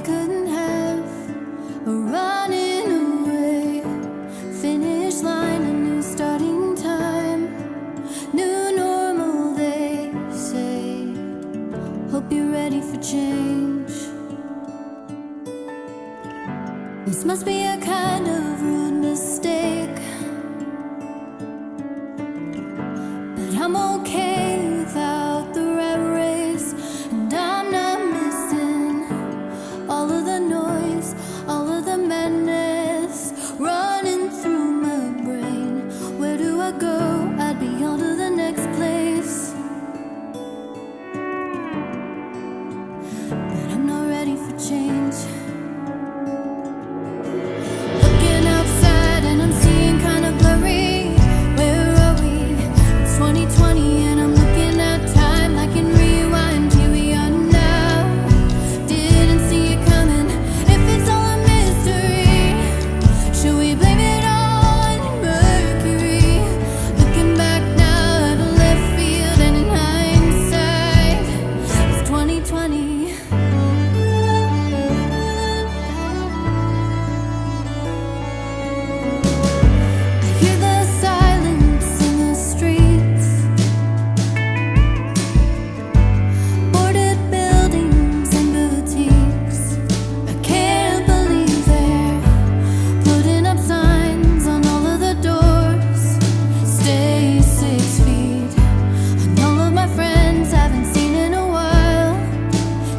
couldn't have. Running away, finish line, a new starting time. New normal, they say. Hope you're ready for change. This must be a kind of rude mistake, but I'm okay without the rat race. And I'm not missing all of the noise, all of the madness running through my brain. Where do I go? I'd be on to the next place, but I'm not ready for change. Looking outside and I'm seeing kind of blurry. Where are we? It's 2020 and I'm looking at time like in rewind. Here we are now. Didn't see it coming. If it's all a mystery, should we blame it on Mercury? Looking back now at a left field and in hindsight, it's 2020. I hear the silence in the streets, boarded buildings and boutiques. I can't believe they're putting up signs on all of the doors. Stay 6 feet. And all of my friends haven't seen in a while,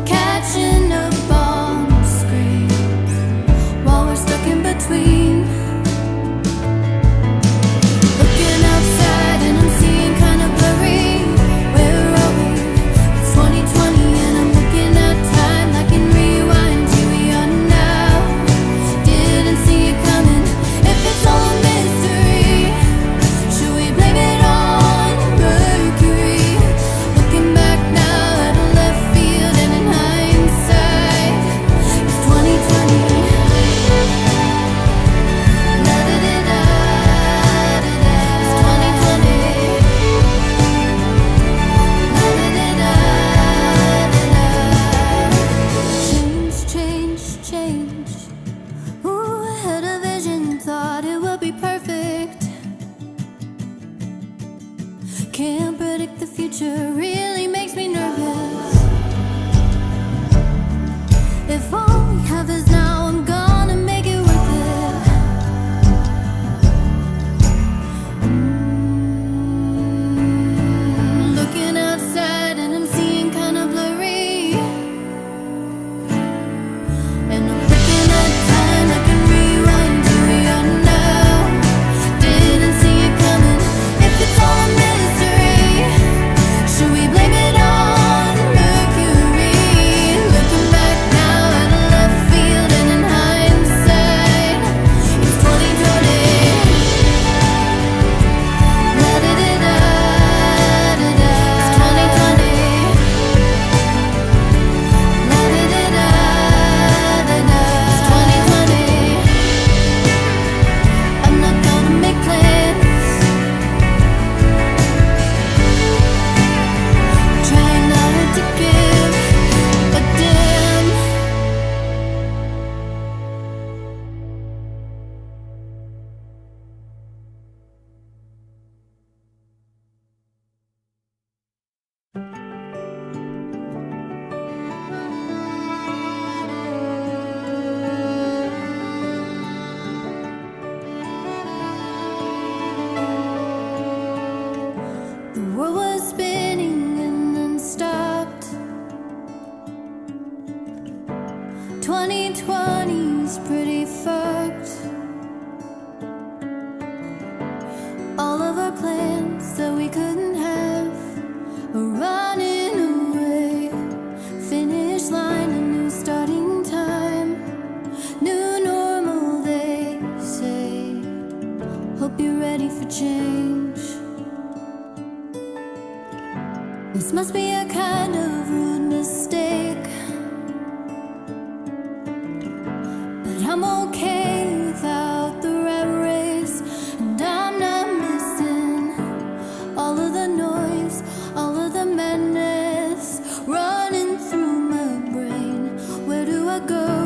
catching up on screens while we're stuck in between. Looking outside and I'm seeing kind of blurry. Where are we? It's 2020 and I'm looking at time like in rewind. Here we are now. Didn't see it coming. If it's all a mystery, should we blame it on Mercury? Looking back now at a left field and in hindsight, it's 2020. Change, change, change. Ooh, I had a vision, thought it would be perfect. Can't predict the future, really makes me nervous. If all we have is now, I'm gonna make it worth it. Looking outside and I'm seeing kind of blurry. And I'm looking at time like in rewind. Here we are now. Didn't see it coming. If it's all a mystery, should we blame it on Mercury? Looking back now at a left field and in hindsight, it's 2020. La-da-da-da-da-da. It's 2020. La-da-da-da-da-da. It's 2020. I'm not gonna make plans, trying not to give a damn. The world was spinning and then stopped. 2020's pretty fucked. All of our plans that we couldn't have are running away. Finish line, a new starting time. New normal, they say. Hope you're ready for change. This must be a kind of rude mistake, but I'm okay without the rat race. And I'm not missing all of the noise, all of the madness running through my brain. Where do I go?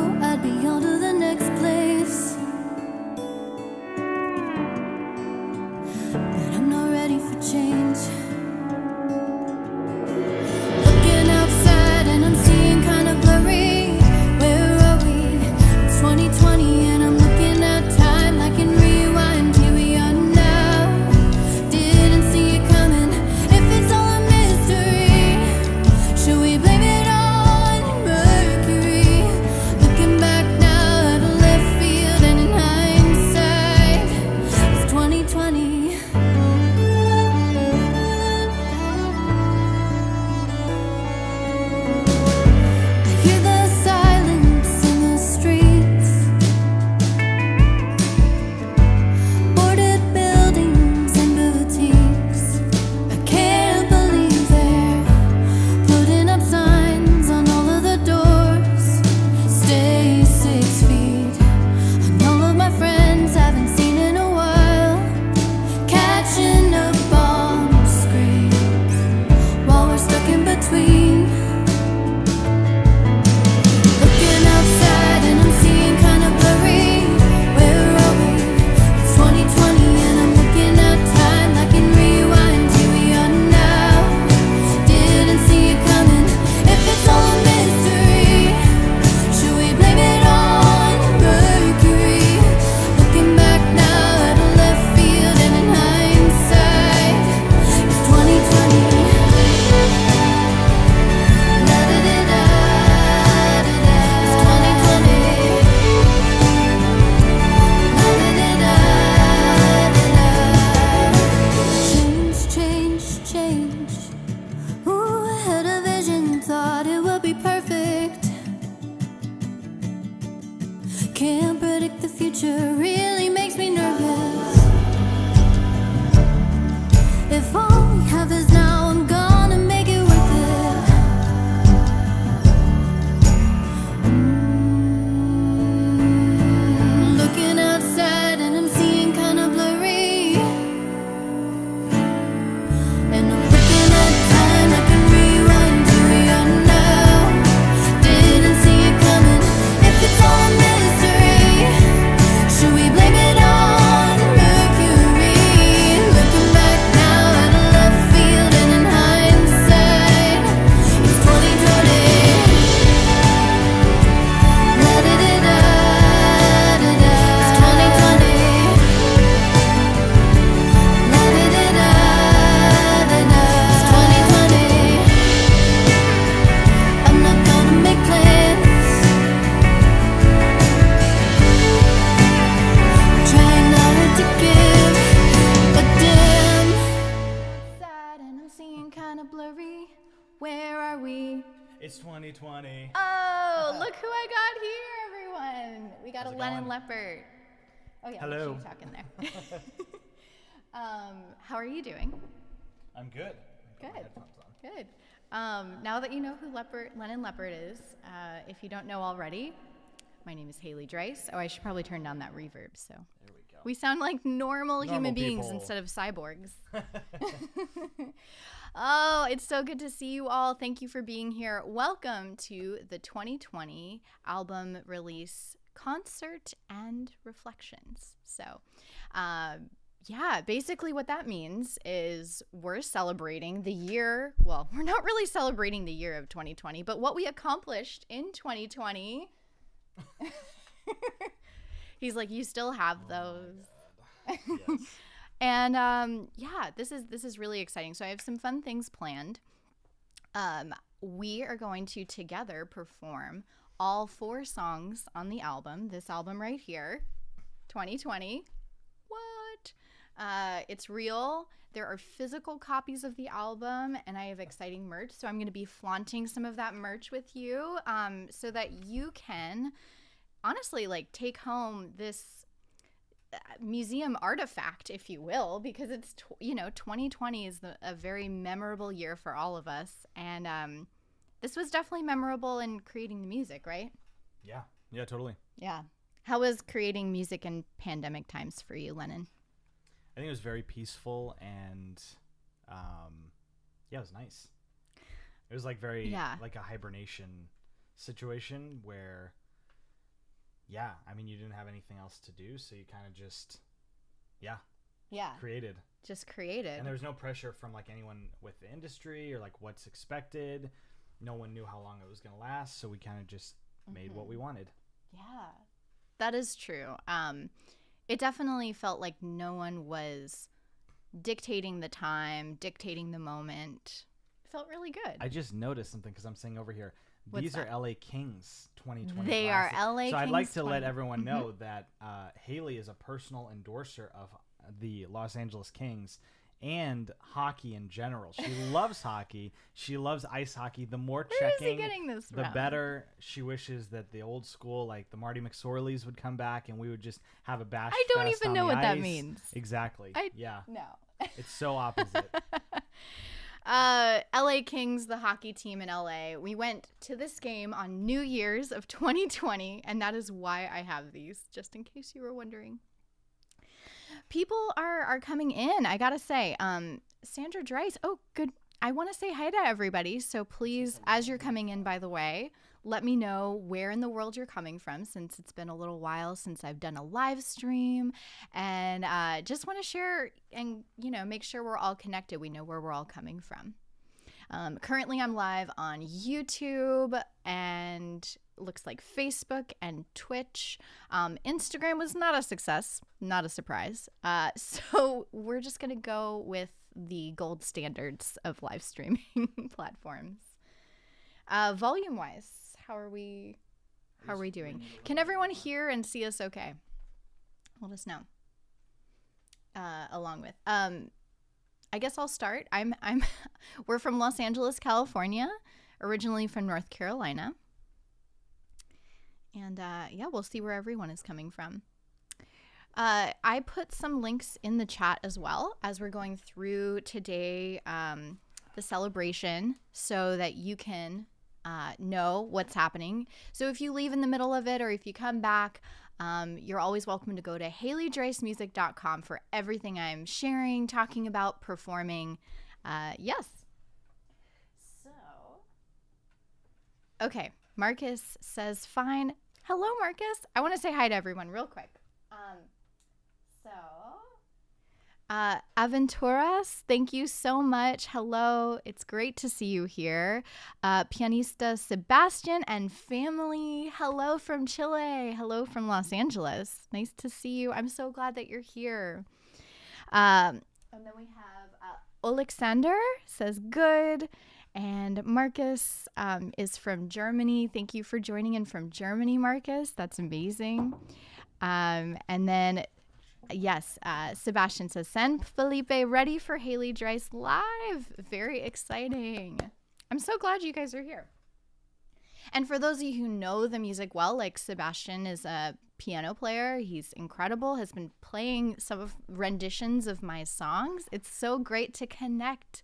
Can't predict the future, really makes me nervous. If all we have is now, I'm gonna make it worth it. Looking outside and I'm seeing kinda blurry. And I'm looking at time, I can rewind to here now. Didn't see it coming. If it's all a mystery, should we blame it on Mercury? Looking back now at a left field and in hindsight, it's 2020. La da da da da da. It's 2020. La da da da da da. It's 2020. I'm not gonna make plans. Trying not to give a damn. Sad and I'm seeing kinda blurry. Where are we? It's 2020. Oh, look who I got here, everyone. We got How's a it Lennon going? Leopard. Oh yeah, Hello. she's talking there. How are you doing? I'm good. Good. Got my headphones on. Good. Now that you know who Lennon Leopard is, if you don't know already, my name is Haley Dreis. Oh, I should probably turn down that reverb. So There we go. we sound like normal human beings people. instead of cyborgs. Oh, it's so good to see you all. Thank you for being here. Welcome to the 2020 album release concert and reflections. So, yeah, basically what that means is we're celebrating the year. Well, we're not really celebrating the year of 2020, but what we accomplished in 2020. He's like, you still have those. Yes. And yeah, this is really exciting. So I have some fun things planned. We are going to together perform all 4 songs on the album. This album right here, 2020. What? It's real. There are physical copies of the album, and I have exciting merch. So I'm going to be flaunting some of that merch with you, so that you can honestly like take home this museum artifact, if you will, because it's 2020 is a very memorable year for all of us, and this was definitely memorable in creating the music, right? Yeah, totally. Yeah. How was creating music in pandemic times for you, Lennon? I think it was very peaceful and yeah, it was nice. It was like very like a hibernation situation where I mean, you didn't have anything else to do, so you kind of just created. Just created. And there was no pressure from like anyone with the industry or like what's expected. No one knew how long it was going to last, so we kind of just made what we wanted. Yeah, that is true. It definitely felt like no one was dictating the time, dictating the moment. It felt really good. I just noticed something because I'm saying over here, What's these that? are LA Kings 2020 They glasses. are LA So I'd Kings like to 20. let everyone know that Haley is a personal endorser of the Los Angeles Kings and hockey in general. She loves hockey. She loves ice hockey. The more Where is he checking, getting this the from? better. She wishes that the old school, like the Marty McSorleys, would come back and we would just have a bash I don't fest even on know the what that ice. means. Exactly. Yeah. No. It's so opposite. LA Kings, the hockey team in LA. We went to this game on New Year's of 2020, and that is why I have these, just in case you were wondering. People are coming in, I gotta say. Sandra Dreis, oh, good. I want to say hi to everybody, so please, as you're coming in, by the way, let me know where in the world you're coming from, since it's been a little while since I've done a live stream, and just want to share and, make sure we're all connected. We know where we're all coming from. Currently, I'm live on YouTube and looks like Facebook and Twitch. Instagram was not a success, not a surprise. So we're just going to go with the gold standards of live streaming platforms. Volume-wise, how are we doing? Can everyone hear and see us okay? Let us know. Along with I guess I'll start. We're from Los Angeles, California, originally from North Carolina. And yeah, we'll see where everyone is coming from. I put some links in the chat as well as we're going through today, the celebration, so that you can know what's happening. So if you leave in the middle of it or if you come back, you're always welcome to go to HaleyDreisMusic.com for everything I'm sharing, talking about, performing. Yes. So, okay. Marcus says, fine. Hello, Marcus. I want to say hi to everyone real quick. Aventuras, thank you so much. Hello. It's great to see you here. Pianista Sebastian and family. Hello from Chile. Hello from Los Angeles. Nice to see you. I'm so glad that you're here. And then we have Alexander says good. And Marcus is from Germany. Thank you for joining in from Germany, Marcus. That's amazing. And then, yes, Sebastian says, send Felipe ready for Haley Dreis Live. Very exciting. I'm so glad you guys are here. And for those of you who know the music well, like Sebastian is a piano player. He's incredible, has been playing some of renditions of my songs. It's so great to connect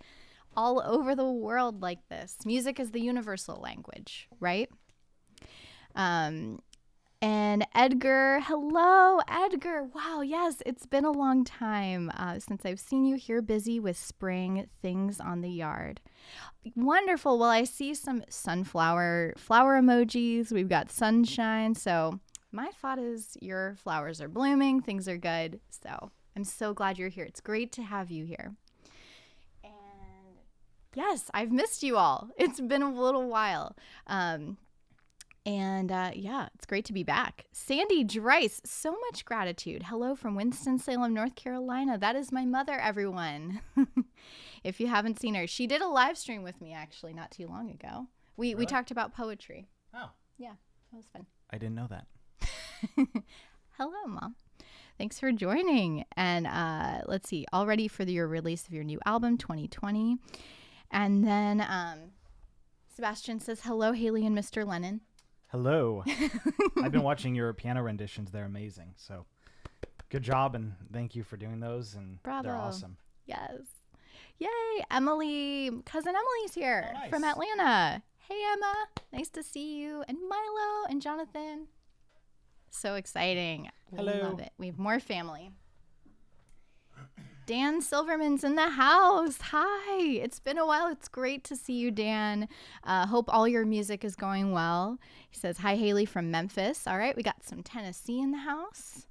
all over the world like this. Music is the universal language, right? And Edgar, hello, Edgar. Wow, yes, it's been a long time since I've seen you here busy with spring things on the yard. Wonderful. Well, I see some flower emojis. We've got sunshine. So my thought is your flowers are blooming. Things are good. So I'm so glad you're here. It's great to have you here. Yes, I've missed you all. It's been a little while. Yeah, it's great to be back. Sandy Dreis, so much gratitude. Hello from Winston-Salem, North Carolina. That is my mother, everyone. If you haven't seen her, she did a live stream with me actually not too long ago. We talked about poetry. Oh. Yeah, that was fun. I didn't know that. Hello, Mom. Thanks for joining. And let's see, all ready for your release of your new album, 2020. And then Sebastian says, hello, Haley and Mr. Lennon. Hello. I've been watching your piano renditions. They're amazing. So good job, and thank you for doing those. And Bravo. They're awesome. Yes. Yay. Emily, cousin Emily's here from Atlanta. Hey, Emma. Nice to see you. And Milo and Jonathan. So exciting. Hello. Love it. We have more family. Dan Silverman's in the house. Hi. It's been a while. It's great to see you, Dan. Hope all your music is going well. He says, hi, Haley from Memphis. All right. We got some Tennessee in the house.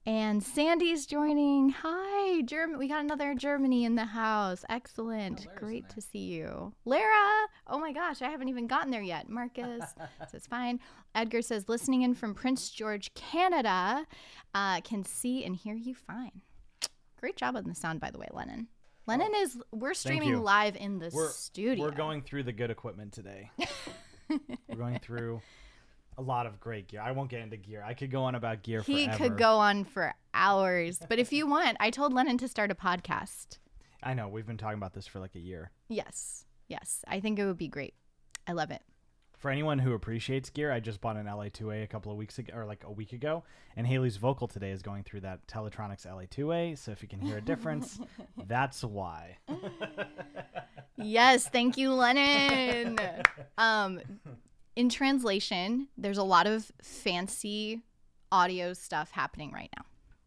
And Sandy's joining. Hi. We got another Germany in the house. Excellent. Oh, great to see you. Lara. Oh, my gosh. I haven't even gotten there yet. Marcus says, fine. Edgar says, listening in from Prince George, Canada. Can see and hear you fine. Great job on the sound, by the way, Lennon. We're streaming live in the studio. We're going through the good equipment today. We're going through a lot of great gear. I won't get into gear. I could go on about gear forever. He could go on for hours. But if you want, I told Lennon to start a podcast. I know. We've been talking about this for like a year. Yes. I think it would be great. I love it. For anyone who appreciates gear, I just bought an LA2A a couple of weeks ago, or like a week ago, and Haley's vocal today is going through that Teletronics LA2A, so if you can hear a difference, that's why. Yes, thank you, Lennon. In translation, there's a lot of fancy audio stuff happening right now.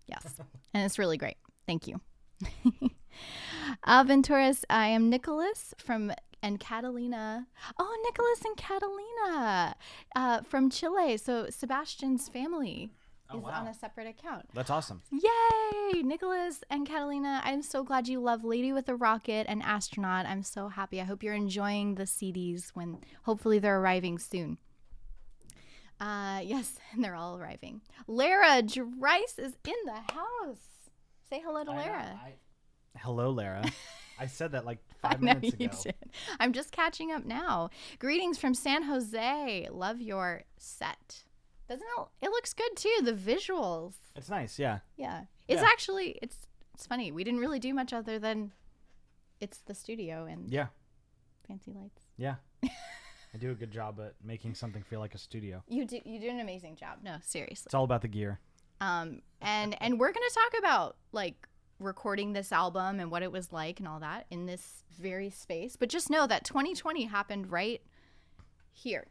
Yes, and it's really great. Thank you. Venturas, I am Nicholas and Catalina. Oh, Nicholas and Catalina from Chile. So Sebastian's family is on a separate account. That's awesome. Yay! Nicholas and Catalina, I'm so glad you love Lady with a Rocket and Astronaut. I'm so happy. I hope you're enjoying the CDs when hopefully they're arriving soon. Yes, and they're all arriving. Lara Dreis is in the house. Say hello to Lara. Hello, Lara. I said that like 5 minutes ago. You did. I'm just catching up now. Greetings from San Jose. Love your set. Doesn't it looks good too, the visuals. It's nice, yeah. Yeah. It's actually it's funny. We didn't really do much other than it's the studio and fancy lights. Yeah. I do a good job at making something feel like a studio. You do an amazing job. No, seriously. It's all about the gear. And we're going to talk about like recording this album and what it was like and all that in this very space. But just know that 2020 happened right here.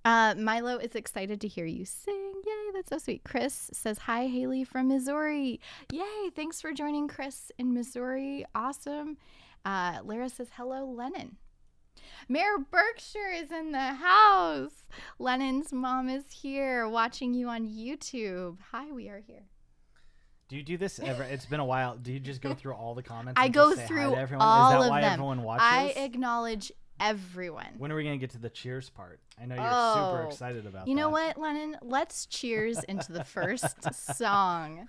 Milo is excited to hear you sing. Yay, that's so sweet. Chris says, hi, Haley from Missouri. Yay, thanks for joining Chris in Missouri. Awesome. Lara says, hello, Lennon. Mayor Berkshire is in the house. Lennon's mom is here watching you on YouTube. Hi, we are here. Do you do this ever? It's been a while. Do you just go through all the comments? I go through all Is that of why them. Everyone watches? I acknowledge everyone. When are we going to get to the cheers part? I know you're super excited about that. You know what, Lennon? Let's cheers into the first song.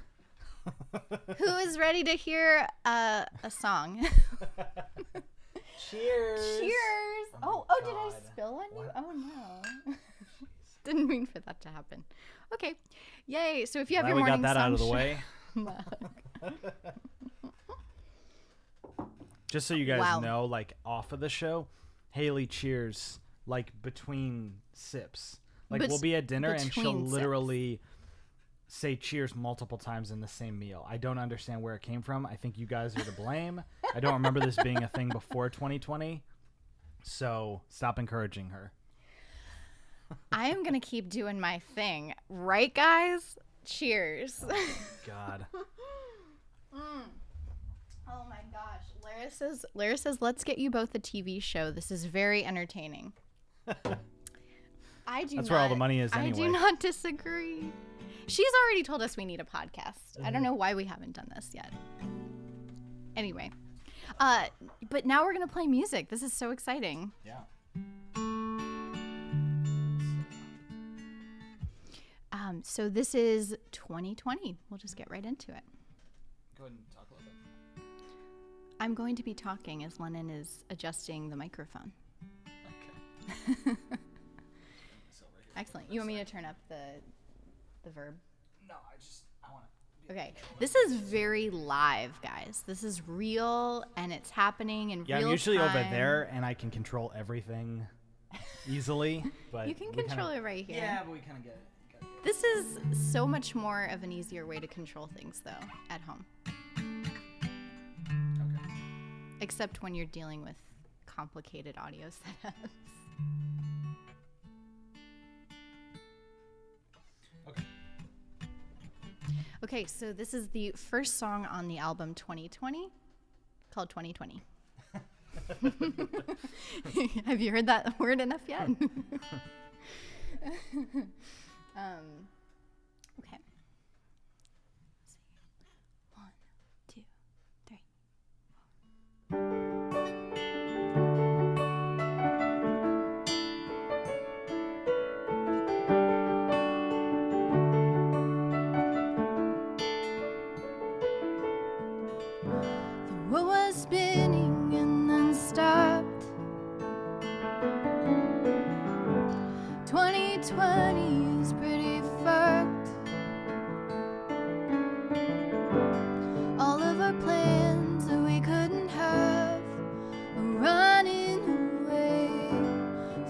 Who is ready to hear a song? Cheers. Cheers. Oh, did I spill on you? Oh, no. Didn't mean for that to happen. Okay. Yay. So if you have your morning song. We got that out of the way. Just so you guys know, like off of the show, Haley cheers like between sips. Like we'll be at dinner and she'll literally say cheers multiple times in the same meal. I don't understand where it came from. I think you guys are to blame. I don't remember this being a thing before 2020. So stop encouraging her. I am going to keep doing my thing. Right, guys? Cheers. Oh, God. Oh, my gosh. Lara says, let's get you both a TV show. This is very entertaining. That's where all the money is anyway. I do not disagree. She's already told us we need a podcast. I don't know why we haven't done this yet. Anyway. But now we're going to play music. This is so exciting. Yeah. So this is 2020. We'll just get right into it. Go ahead and talk a little bit. I'm going to be talking as Lennon is adjusting the microphone. Okay. Excellent. You want me to turn up the verb? No, I want to. Okay. This is very live, guys. This is real and it's happening in real time. Yeah, I'm usually over there and I can control everything easily. But you can control it right here. Yeah, but we kind of get it. This is so much more of an easier way to control things, though, at home. Okay. Except when you're dealing with complicated audio setups. Okay. Okay, so this is the first song on the album 2020, called 2020. Have you heard that word enough yet? Okay. Let's see. 1, 2, 3, 4. The world was spinning and then stopped. 2020 is pretty fucked. All of our plans that we couldn't have are running away.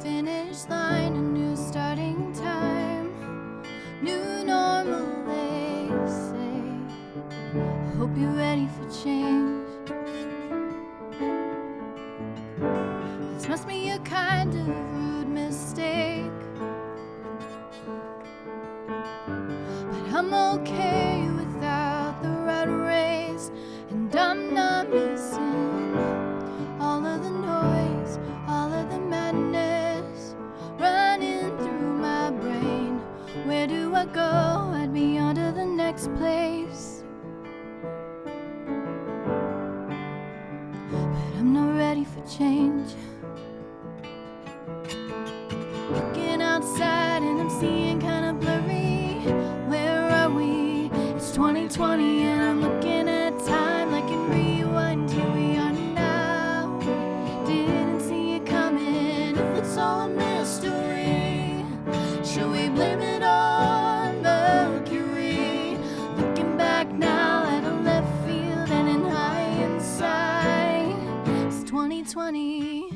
Finish line, a new starting time, new normal, they say. I hope you're ready for change. This must be a kind of rude mistake. I'm okay without the rat race, and I'm not missing all of the noise, all of the madness running through my brain. Where do I go? I'd be on to the next place, but I'm not ready for change. Looking outside and I'm seeing kind of blurry. Where are we? It's 2020 and I'm looking at time like in rewind. Here we are now. Didn't see it coming. If it's all a mystery, should we blame it on Mercury? Looking back now at a left field and in hindsight, it's 2020.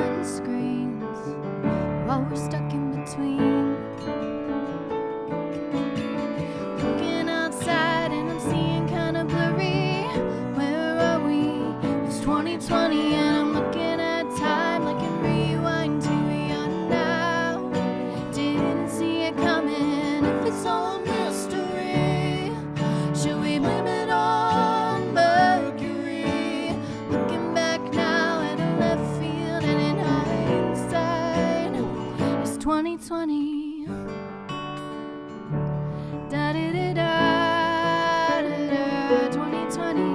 on screens while we're stuck in between. Looking outside and I'm seeing kind of blurry. Where are we? It's 2020 and I'm looking at time like in rewind to beyond now. Didn't see it coming. If it's all a mystery, should we blame it on Mercury? Looking back now at a left field and in hindsight, it's 2020. Da da da da da da 2020.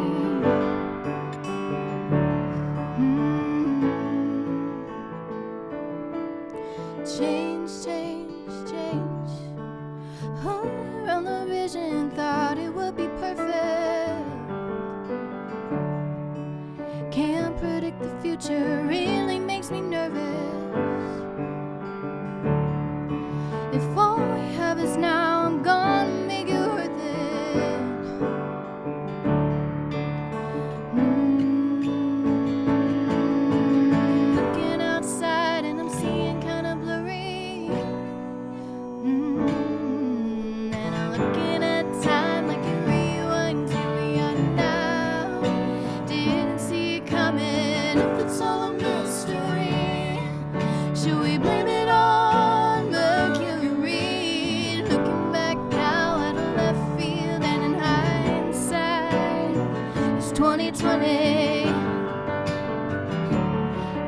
Change, change, change. Around the vision, thought it would be perfect. Can't predict the future, really makes me nervous. If all we have is now, I'm gonna make it worth it. Looking outside and I'm seeing kind of blurry. And I'm looking at time like a rewind to beyond now. Didn't see it coming. If it's all a mystery, should we blame it on Mercury? Looking back now at a left field and in hindsight, it's 2020.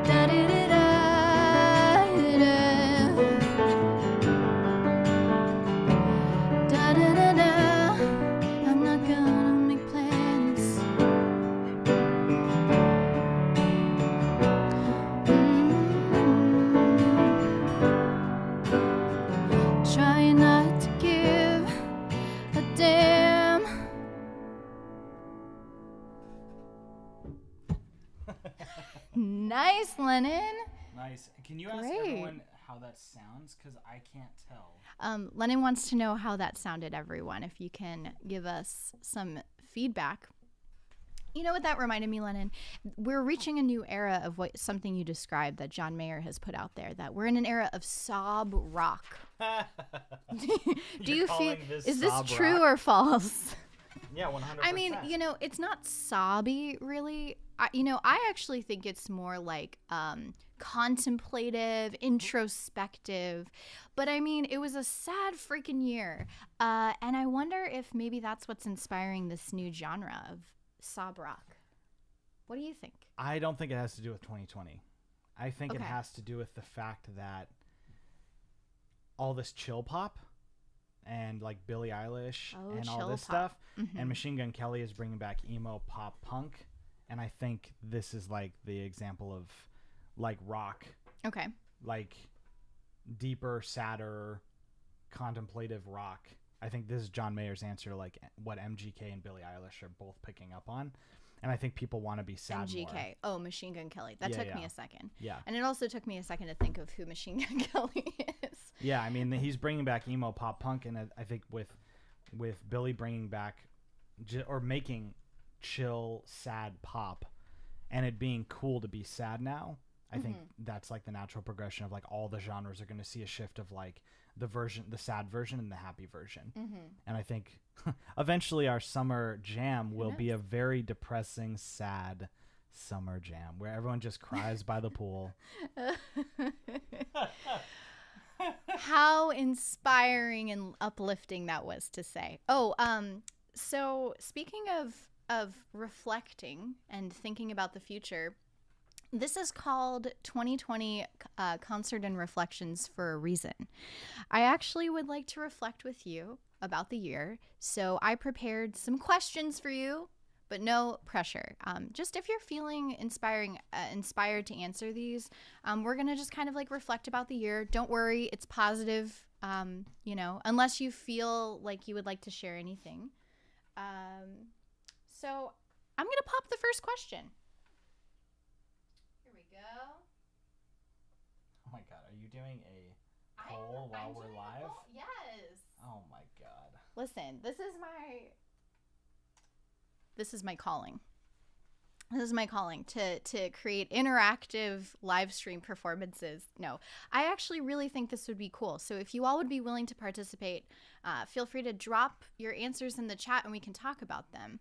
Da da da da da da da da da. I'm not gonna make plans. Try not to give a damn. Nice, Lennon. Nice. Can you ask Great. everyone how that sounds? Because I can't tell. Lennon wants to know how that sounded, everyone. If you can give us some feedback. You know what that reminded me, Lennon? We're reaching a new era of something you described that John Mayer has put out there, that we're in an era of sob rock. Do you feel, is this true or false? Yeah, 100%. I mean, it's not sobby, really. I actually think it's more like contemplative, introspective. But I mean, it was a sad freaking year. And I wonder if maybe that's what's inspiring this new genre of sob rock. What do you think? I don't think it has to do with 2020. I think it Okay. has to do with the fact that all this chill pop and like Billie Eilish and all chill this pop. stuff, and Machine Gun Kelly is bringing back emo pop punk, and I think this is like the example of like rock, Okay. like deeper, sadder, contemplative rock. I think this is John Mayer's answer to like what MGK and Billie Eilish are both picking up on. And I think people want to be sad MGK. more. Oh, Machine Gun Kelly. That took me a second. Yeah. And it also took me a second to think of who Machine Gun Kelly is. Yeah, I mean, he's bringing back emo pop punk, and I think with Billy bringing back or making chill, sad pop, and it being cool to be sad now, I think that's like the natural progression of like all the genres are going to see a shift of like the sad version and the happy version. And I think eventually our summer jam will be a very depressing, sad summer jam where everyone just cries by the pool. How inspiring and uplifting that was to say. Oh, so speaking of reflecting and thinking about the future, this is called 2020 Concert and Reflections for a reason. I actually would like to reflect with you about the year, so I prepared some questions for you, but no pressure. Just if you're feeling inspired to answer these, we're gonna just kind of like reflect about the year. Don't worry, it's positive. Unless you feel like you would like to share anything. So I'm gonna pop the first question. Here we go. Oh my god, are you doing a poll while we're live? Yes. Oh my god. Listen, this is my calling. This is my calling, to create interactive live stream performances. No, I actually really think this would be cool. So if you all would be willing to participate, feel free to drop your answers in the chat and we can talk about them.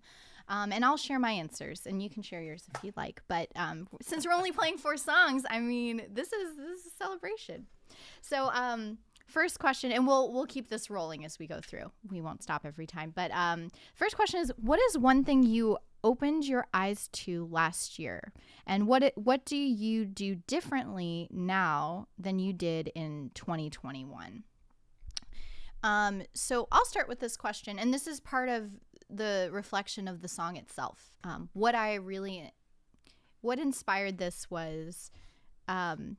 And I'll share my answers and you can share yours if you'd like. But since we're only playing 4 songs, I mean, this is a celebration. So first question, and we'll keep this rolling as we go through. We won't stop every time. But first question is, what is one thing you opened your eyes to last year, and what do you do differently now than you did in 2021? So I'll start with this question, and this is part of the reflection of the song itself. What inspired this was the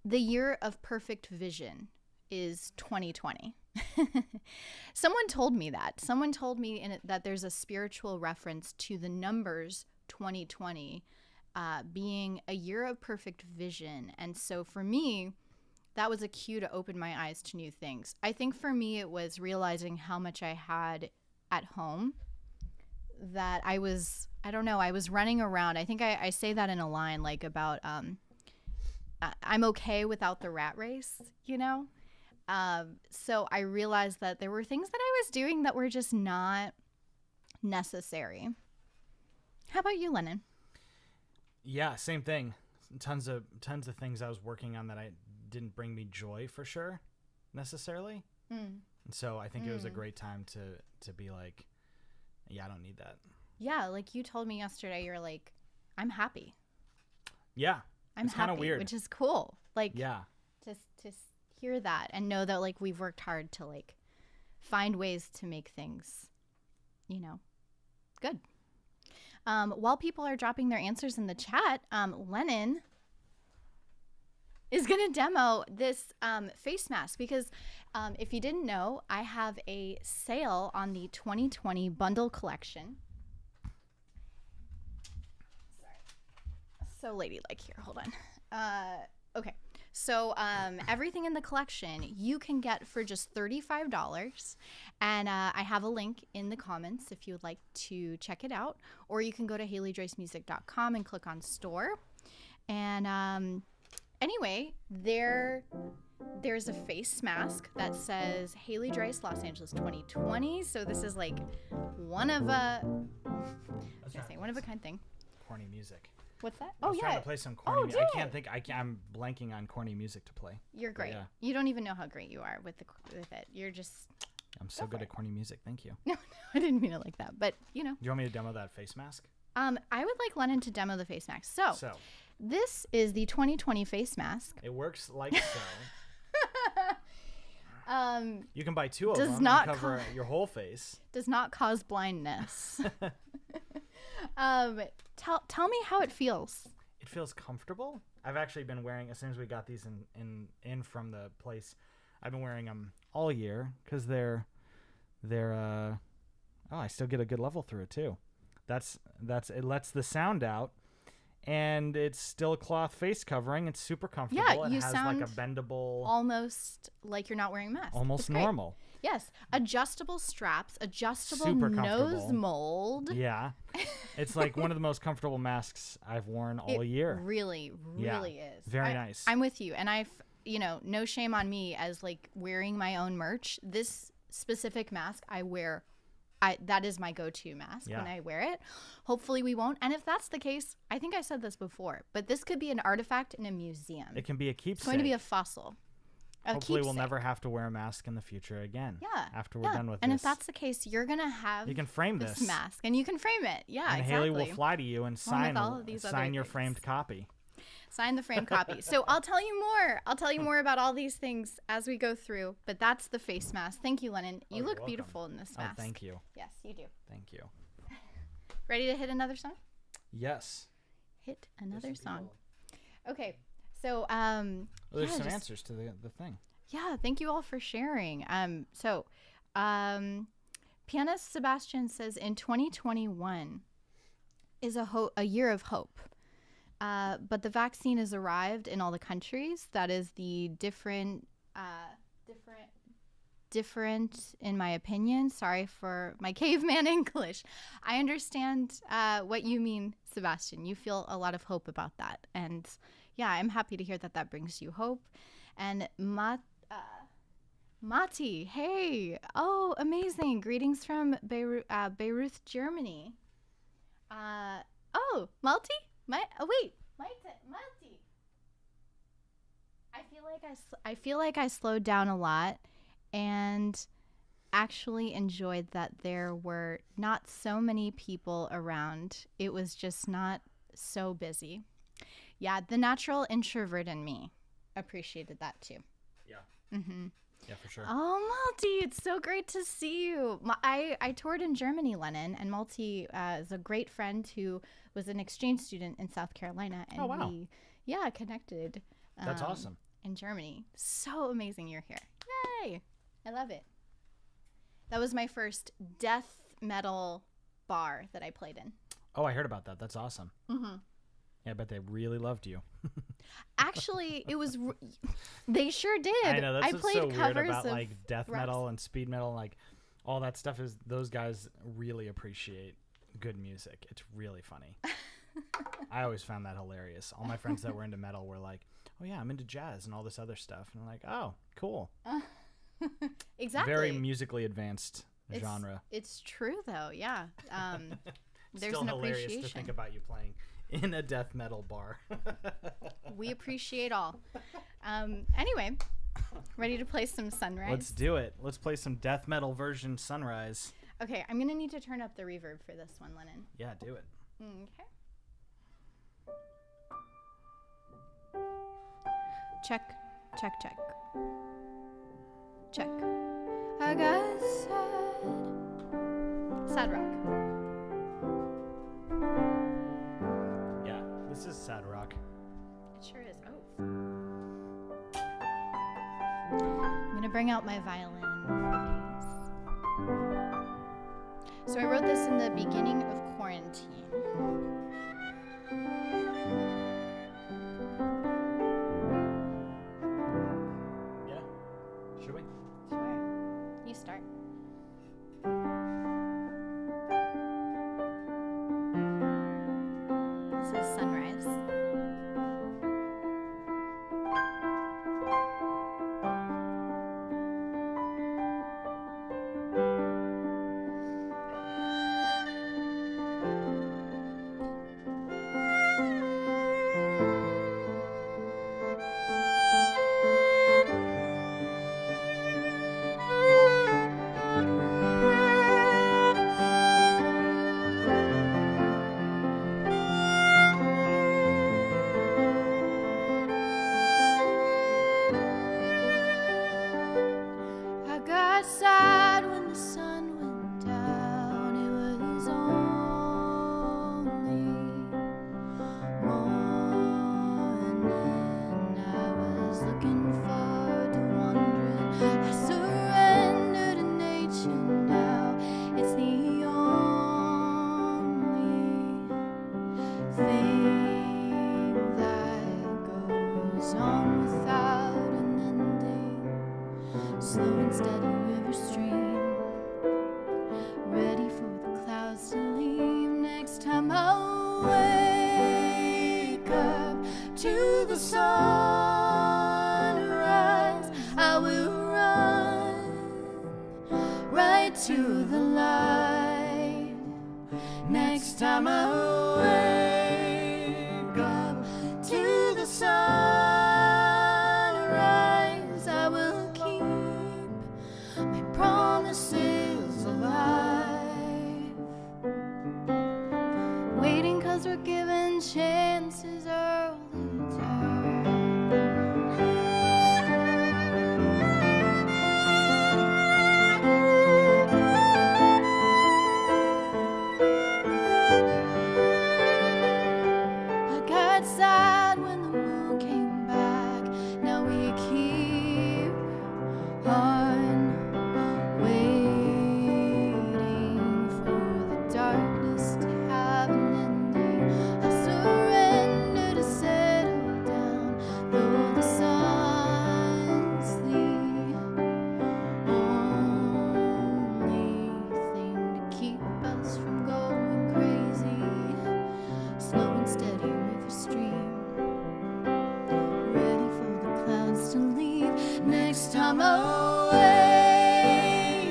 year of perfect vision is 2020. Someone told me that. Someone told me that there's a spiritual reference to the numbers 2020 being a year of perfect vision. And so for me, that was a cue to open my eyes to new things. I think for me, it was realizing how much I had at home, that I was running around. I think I say that in a line like about I'm okay without the rat race, you know? So I realized that there were things that I was doing that were just not necessary. How about you, Lennon? Yeah, same thing. Tons of things I was working on that I didn't bring me joy for sure, necessarily. And so I think it was a great time to be like, yeah, I don't need that. Yeah, like you told me yesterday, you're like, I'm happy. Yeah, it's kind of weird, which is cool. Like, yeah, to hear that and know that like we've worked hard to like find ways to make things, you know, good. While people are dropping their answers in the chat, Lennon is going to demo this face mask because if you didn't know, I have a sale on the 2020 bundle collection. Sorry. So ladylike here. Hold on. Okay. So everything in the collection you can get for just $35. And I have a link in the comments if you would like to check it out. Or you can go to HaleyDreisMusic.com and click on store. And anyway, there's a face mask that says Haley Dreis Los Angeles 2020. So this is like one of a kind thing. Corny music. What's that? I was trying to play some corny music. I can't think. I'm blanking on corny music to play. You're great. Yeah. You don't even know how great you are with it. You're just. I'm so good at corny music. Thank you. No, I didn't mean it like that. But you know. Do you want me to demo that face mask? I would like Lennon to demo the face mask. So this is the 2020 face mask. It works like so. You can buy 2 of them and cover your whole face. Does not cause blindness. Tell me how it feels. It feels comfortable. I've actually been wearing, as soon as we got these in from the place, I've been wearing them all year because they're I still get a good level through it too. It lets the sound out, and it's still a cloth face covering. It's super comfortable. Yeah, it you has sound like a bendable, almost like you're not wearing a mask. Almost normal. Yes, adjustable straps, adjustable super nose mold. Yeah, it's like one of the most comfortable masks I've worn all year. Really is. Very nice. I'm with you, and no shame on me as like wearing my own merch. This specific mask I wear. That is my go-to mask when I wear it. Hopefully we won't. And if that's the case, I think I said this before, but this could be an artifact in a museum. It can be a keepsake. It's going to be a fossil. Hopefully we'll never have to wear a mask in the future again. Yeah. After we're done with and this. if that's the case, you're going to have you can frame this mask and you can frame it. Yeah, and exactly. Haley will fly to you and sign your framed copy. Sign the framed copy. So I'll tell you more. I'll tell you more about all these things as we go through. But that's the face mask. Thank you, Lennon. You look beautiful in this mask. Oh, thank you. Yes, you do. Thank you. Ready to hit another song? Yes. Hit another song. Okay. So there's some answers to the thing. Yeah, thank you all for sharing. Pianist Sebastian says in 2021 is a year of hope. But the vaccine has arrived in all the countries. That is the different different in my opinion. Sorry for my caveman English. I understand what you mean, Sebastian. You feel a lot of hope about that. And yeah, I'm happy to hear that that brings you hope. And Mati, hey. Oh, amazing. Greetings from Beirut, Germany. Malti? Wait. Malti. I feel like I slowed down a lot and actually enjoyed that there were not so many people around. It was just not so busy. Yeah, the natural introvert in me appreciated that too. Yeah. Mm-hmm. Yeah, for sure. Oh, Malti, it's so great to see you. I toured in Germany, Lennon, and Malti is a great friend who was an exchange student in South Carolina. And we connected. That's awesome. In Germany. So amazing you're here. Yay! I love it. That was my first death metal bar that I played in. Oh, I heard about that. That's awesome. Mm-hmm. Yeah, I bet they really loved you. Actually, it was. They sure did. I know that's I what's played so covers weird about of like death metal and speed metal, like all that stuff. Is those guys really appreciate good music? It's really funny. I always found that hilarious. All my friends that were into metal were like, "Oh yeah, I'm into jazz and all this other stuff," and I'm like, "Oh, cool." Exactly. Very musically advanced genre. It's true though. Yeah. There's Still an hilarious appreciation. to think about you playing in a death metal bar. We appreciate all. Anyway, ready to play some Sunrise? Let's do it. Let's play some death metal version Sunrise. Okay, I'm going to need to turn up the reverb for this one, Lennon. Yeah, do it. Okay. Check, check, check. Check. I got sad rock. Yeah, this is sad rock. It sure is. Oh. I'm going to bring out my violin for these. So I wrote this in the beginning of quarantine. Yeah. Should we? Sure. You start. This is Sunrise. Next time I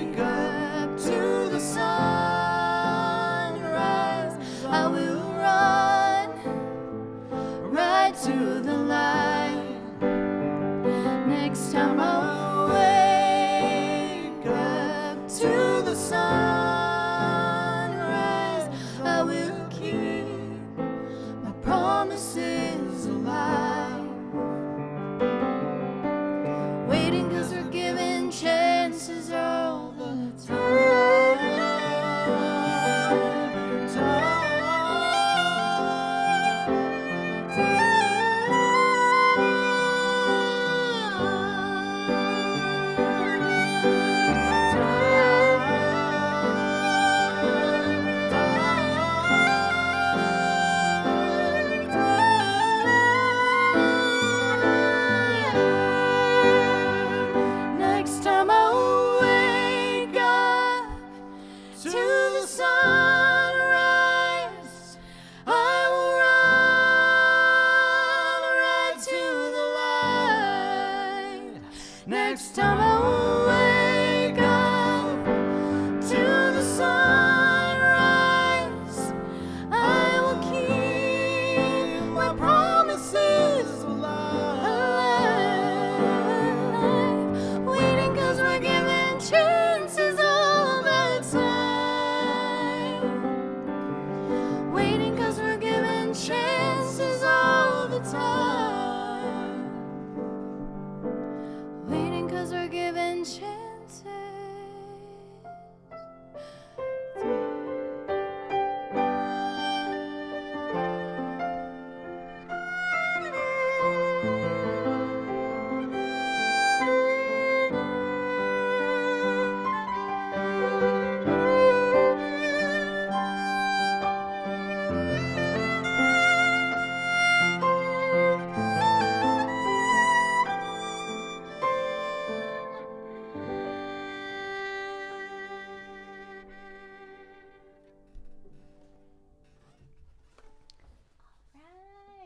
wake up to the sunrise, I will run right to the light. Next time I wake up to the sunrise, I will keep my promises alive. Waiting 'cause we're given chances all the Next time I wake up to the sunrise, I will run right to the light. Next time I wake up to the sunrise, I will keep my promises alive. Waiting 'cause we're given chances all the time. Waiting 'cause we're given chances all the time. Waiting 'cause we're given chances.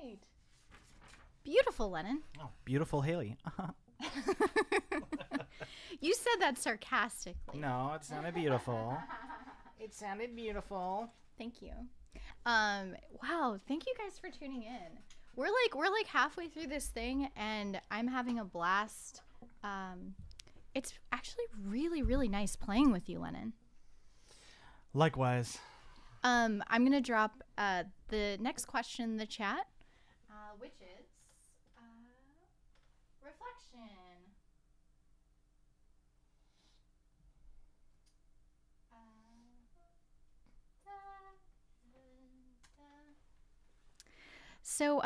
Right. Beautiful, Lennon. Oh, beautiful Haley. You said that sarcastically. No, it sounded beautiful. It sounded beautiful. Thank you. Wow, thank you guys for tuning in. We're like halfway through this thing and I'm having a blast. It's actually really, really nice playing with you, Lennon. Likewise. I'm going to drop the next question in the chat, which is reflection. So,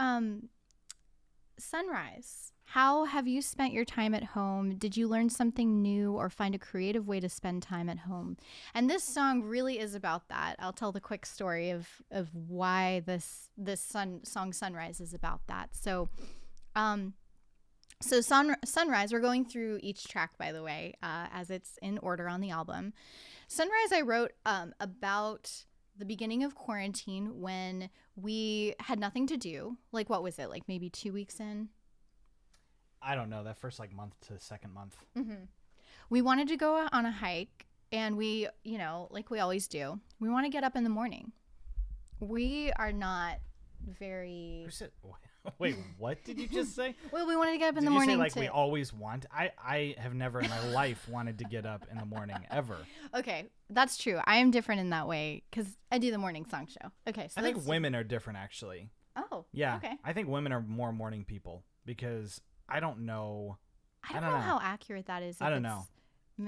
Sunrise, how have you spent your time at home? Did you learn something new or find a creative way to spend time at home? And this song really is about that. I'll tell the quick story of why this song Sunrise is about that. So, Sunrise, we're going through each track, by the way, as it's in order on the album. Sunrise I wrote about the beginning of quarantine when we had nothing to do. Like, what was it? Like maybe 2 weeks in? I don't know. That first month to second month. Mm-hmm. We wanted to go on a hike and we, like we always do, we want to get up in the morning. We are not very... Who said... Wait, what did you just say? Well, we wanted to get up in the Did you morning. say we always want? I have never in my life wanted to get up in the morning ever. Okay, that's true. I am different in that way because I do the morning song show. Okay, so I think women are different, actually. Oh, yeah. Okay. I think women are more morning people because I don't know. I don't know how accurate that is. I don't know.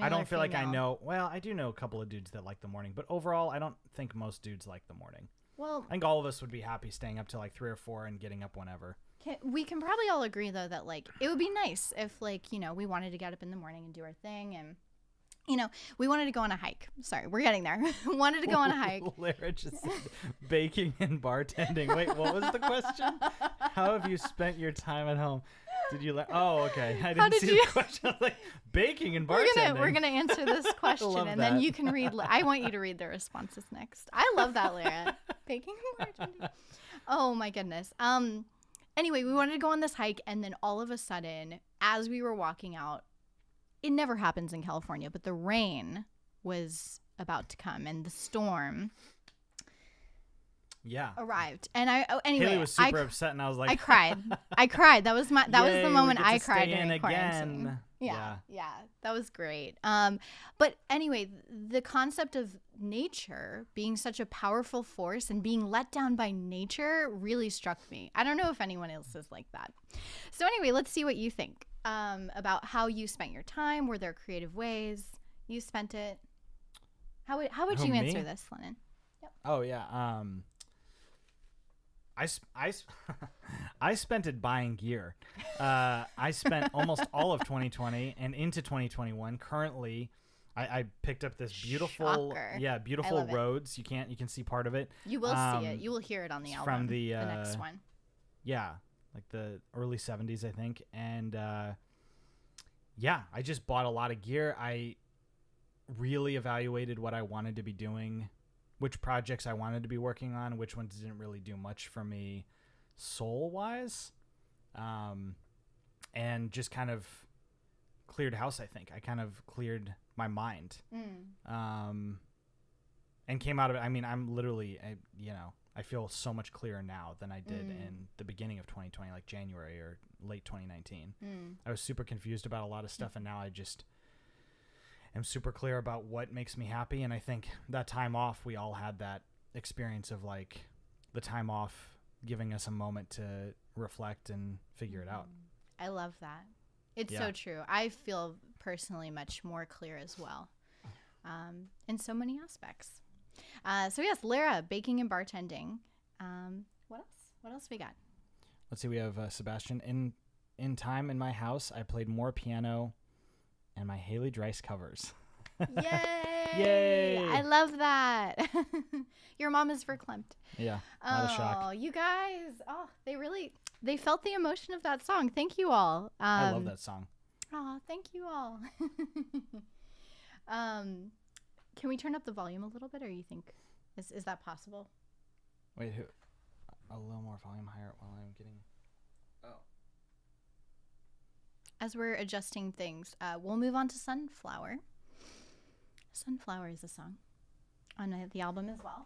I don't feel like I know. Well, I do know a couple of dudes that like the morning, but overall, I don't think most dudes like the morning. Well, I think all of us would be happy staying up till 3 or 4 and getting up whenever. We can probably all agree though that it would be nice if we wanted to get up in the morning and do our thing and we wanted to go on a hike. Sorry, we're getting there. Wanted to go on a hike. Lara just said baking and bartending. Wait, what was the question? How have you spent your time at home? Did you oh, okay. I didn't see the question. I was like, baking and bartending. We're gonna answer this question and then you can read. I want you to read the responses next. I love that, Lara. Baking and bartending. Oh my goodness. Anyway, we wanted to go on this hike and then all of a sudden, as we were walking out, it never happens in California, but the rain was about to come and the storm arrived. And anyway, Haley was super upset, and I was like, I cried. That was the moment I cried during quarantine. Yeah, that was great. But anyway, the concept of nature being such a powerful force and being let down by nature really struck me. I don't know if anyone else is like that. So anyway, let's see what you think about how you spent your time. Were there creative ways you spent it? How would you answer this, Lennon? Yep. Oh yeah. I spent it buying gear. I spent almost all of 2020 and into 2021. Currently, I picked up this beautiful, Shocker. Beautiful Roads. You can see part of it. You will see it. You will hear it on the album. From the next one. Yeah, like the early 70s, I think. And I just bought a lot of gear. I really evaluated what I wanted to be doing, which projects I wanted to be working on, which ones didn't really do much for me soul-wise, and just kind of cleared house, I think. I kind of cleared my mind, and came out of it. I mean, I'm literally, I feel so much clearer now than I did in the beginning of 2020, like January or late 2019. I was super confused about a lot of stuff, and now I just am super clear about what makes me happy. And I think that time off, we all had that experience of like the time off giving us a moment to reflect and figure it out. I love that. It's so true. I feel personally much more clear as well, in so many aspects. So yes, Lara, baking and bartending. What else? What else we got? Let's see. We have Sebastian. In time in my house, I played more piano and my Haley Dreis covers. Yay! Yay! I love that. Your mom is verklempt. Yeah, not a shock. Oh, you guys. Oh, they felt the emotion of that song. Thank you all. I love that song. Oh, thank you all. Can we turn up the volume a little bit, or you think is that possible? Wait, a little more volume higher while I'm getting. Oh. As we're adjusting things, we'll move on to Sunflower. Sunflower is a song on the album as well.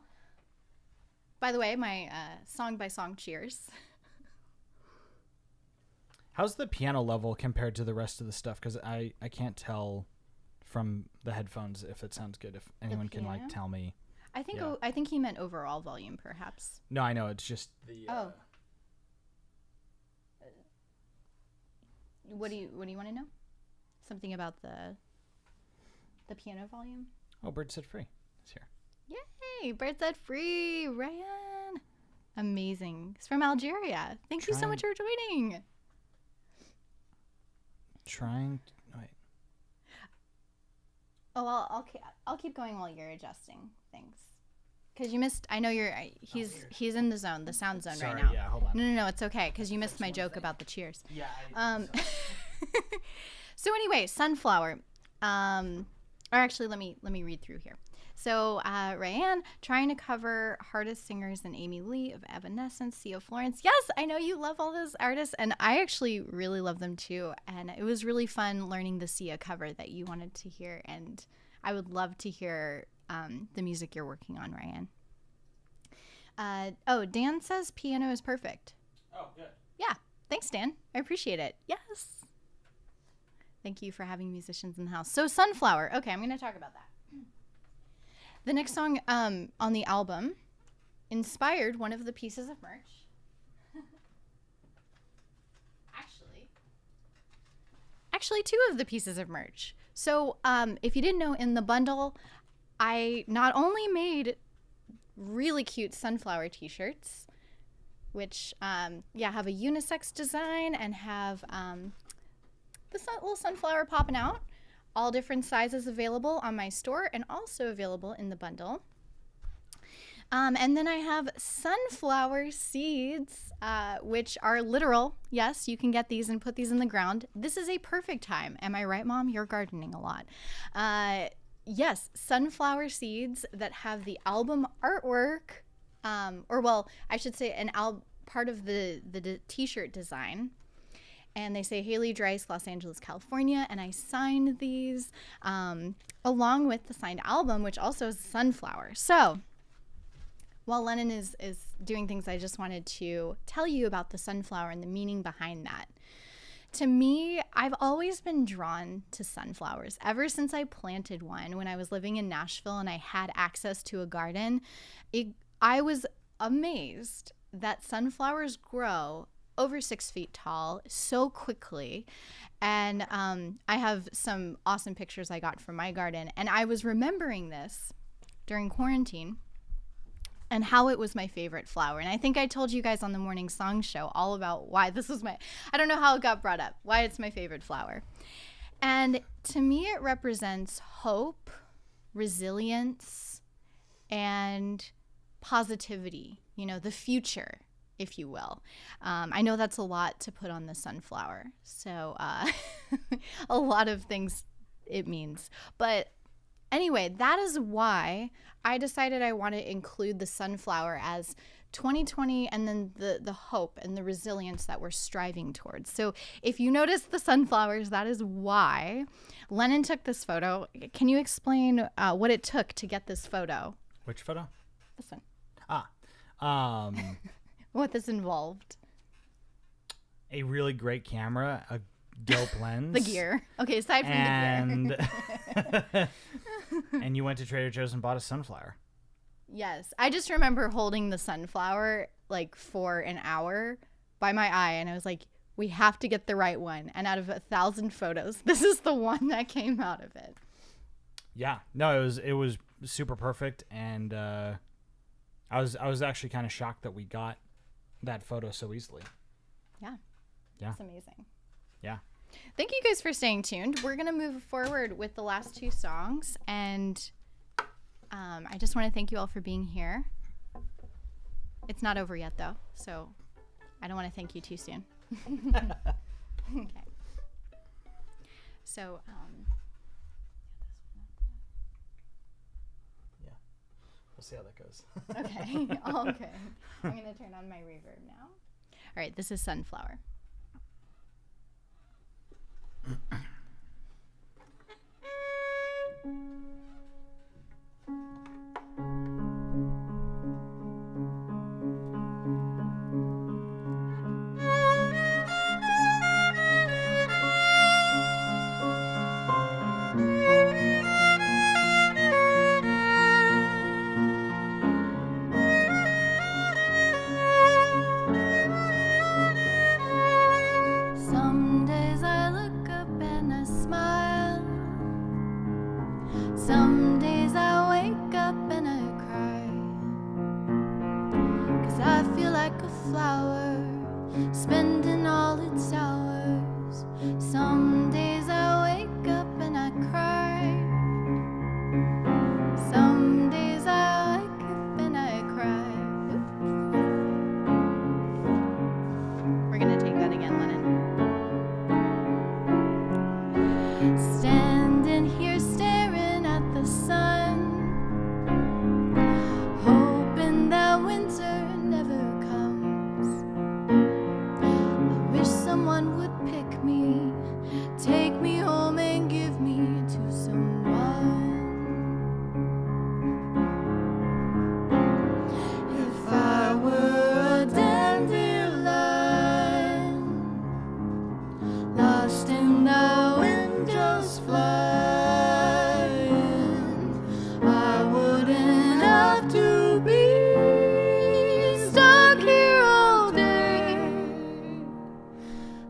By the way, my song-by-song cheers. How's the piano level compared to the rest of the stuff? Because I can't tell from the headphones if it sounds good. If anyone can like tell me. I think he meant overall volume, perhaps. No, I know. It's just the. What do you want to know? Something about the piano volume? Oh, Bird Set Free. It's here. Yay! Bird Set Free, Ryan. Amazing. It's from Algeria. Thank you so much for joining. Wait. Oh, I'll keep going while you're adjusting things. Because you missed. I know he's in the zone, the sound zone. Sorry, right now. Yeah, hold on. No, it's okay because you missed my joke about the cheers. Yeah. So anyway, Sunflower. Or actually, let me read through here. So Ryan trying to cover hardest singers and Amy Lee of Evanescence, Sia Florence. Yes, I know you love all those artists, and I actually really love them too. And it was really fun learning the Sia cover that you wanted to hear, and I would love to hear the music you're working on, Ryan. Dan says piano is perfect. Oh, good. Yeah, thanks, Dan. I appreciate it. Yes. Thank you for having musicians in the house. So Sunflower. Okay, I'm going to talk about that. The next song on the album inspired one of the pieces of merch. Actually, two of the pieces of merch. So if you didn't know, in the bundle, I not only made really cute sunflower t-shirts, which have a unisex design and have the little sunflower popping out. All different sizes available on my store and also available in the bundle. And then I have sunflower seeds, which are literal. Yes, you can get these and put these in the ground. This is a perfect time. Am I right, Mom? You're gardening a lot. Yes, sunflower seeds that have the album artwork, I should say part of the t-shirt design. and they say Haley Dreis, Los Angeles, California. And I signed these along with the signed album, which also is Sunflower. So while Lennon is doing things, I just wanted to tell you about the sunflower and the meaning behind that. To me, I've always been drawn to sunflowers ever since I planted one when I was living in Nashville and I had access to a garden. I was amazed that sunflowers grow over 6 feet tall so quickly. And I have some awesome pictures I got from my garden. And I was remembering this during quarantine and how it was my favorite flower. And I think I told you guys on the morning song show all about why this was I don't know how it got brought up, why it's my favorite flower. And to me, it represents hope, resilience, and positivity, the future, if you will. I know that's a lot to put on the sunflower. So a lot of things it means. But anyway, that is why I decided I want to include the sunflower as 2020 and then the hope and the resilience that we're striving towards. So if you notice the sunflowers, that is why Lennon took this photo. Can you explain what it took to get this photo? Which photo? This one. What this involved? A really great camera, a dope lens. The gear. Okay, aside from the gear. And you went to Trader Joe's and bought a sunflower. Yes. I just remember holding the sunflower like for an hour by my eye, and I was like, we have to get the right one. And out of 1,000 photos, this is the one that came out of it. Yeah. No, it was super perfect, and I was actually kind of shocked that we got that photo so easily. Yeah. Yeah. It's amazing. Yeah. Thank you guys for staying tuned. We're going to move forward with the last 2 songs, and I just want to thank you all for being here. It's not over yet, though, so I don't want to thank you too soon. Okay. So, yeah, we'll see how that goes. Okay. Okay. I'm going to turn on my reverb now. All right, this is Sunflower. Some days I look up and I smile. Some days I wake up and I cry. 'Cause I feel like a flower, spending all its hours. Some days I wake up and I cry. Some days I wake up and I cry. We're going to take that again, Lennon. Standing here staring at the sun, hoping that winter never comes. I wish someone would pick me, take me home and give me to someone. If I were a dandelion, lost in the wind just flying, I wouldn't have to be stuck here all day,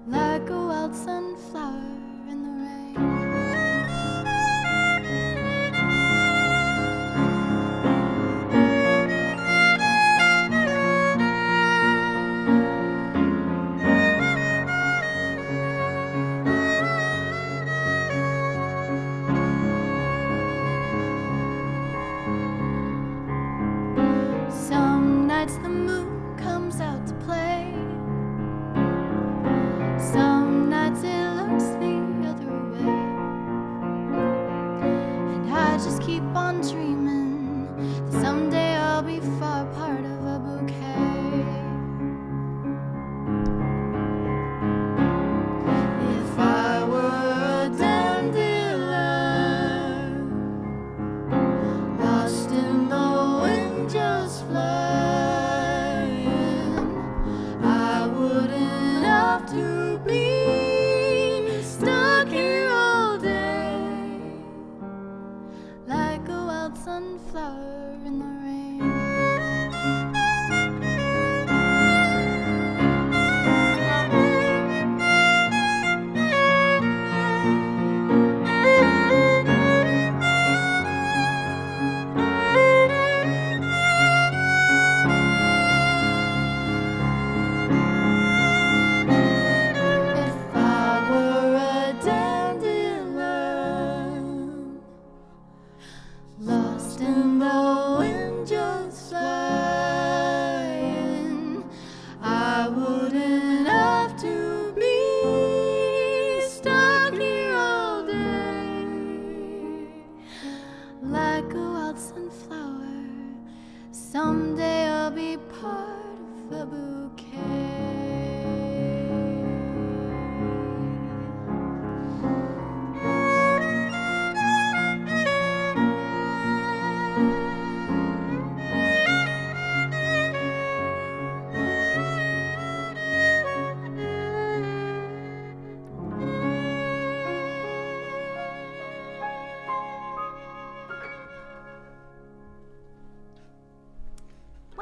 like a wild sunflower in the rain. Some nights the moon comes out to play. Some nights it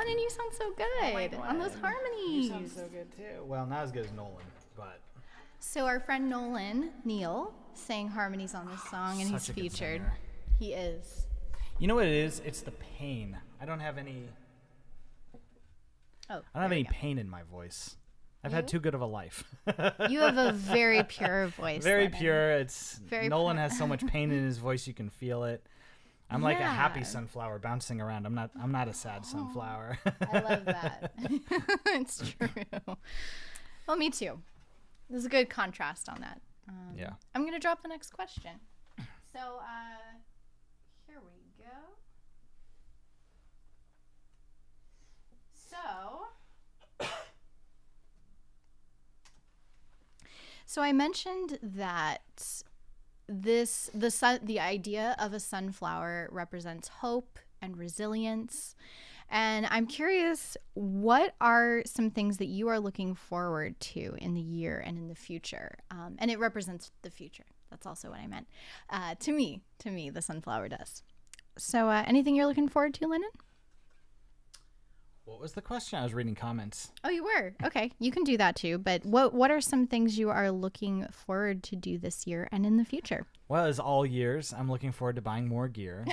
Lennon, you sound so good on those harmonies. You sound so good too. Well, not as good as Nolan, but. So our friend Neil, sang harmonies on this song, and he's featured. He is. You know what it is? It's the pain. I don't have any. I don't have any pain in my voice. I've had too good of a life. You have a very pure voice. Very Lennon. pure. It's very Nolan pure. has so much pain in his voice, you can feel it. I'm like a happy sunflower bouncing around. I'm not a sad sunflower. I love that. It's true. Well, me too. There's a good contrast on that. Yeah. I'm gonna drop the next question. So here we go. So I mentioned that the idea of a sunflower represents hope and resilience. And I'm curious, what are some things that you are looking forward to in the year and in the future? And it represents the future. That's also what I meant. To me, the sunflower does. So anything you're looking forward to, Lennon? What was the question? I was reading comments. Oh, you were? Okay. You can do that too. But what are some things you are looking forward to do this year and in the future? Well, as all years, I'm looking forward to buying more gear.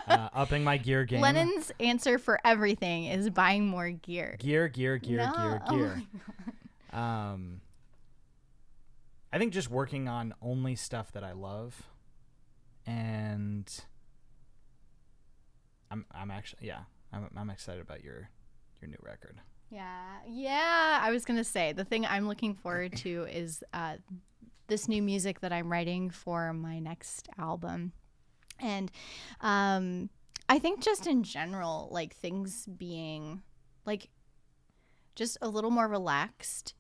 Upping my gear game. Lennon's answer for everything is buying more gear. Gear. Oh I think just working on only stuff that I love, and I'm actually I'm excited about your new record. Yeah. I was gonna say the thing I'm looking forward to is this new music that I'm writing for my next album. And I think just in general, like things being like just a little more relaxed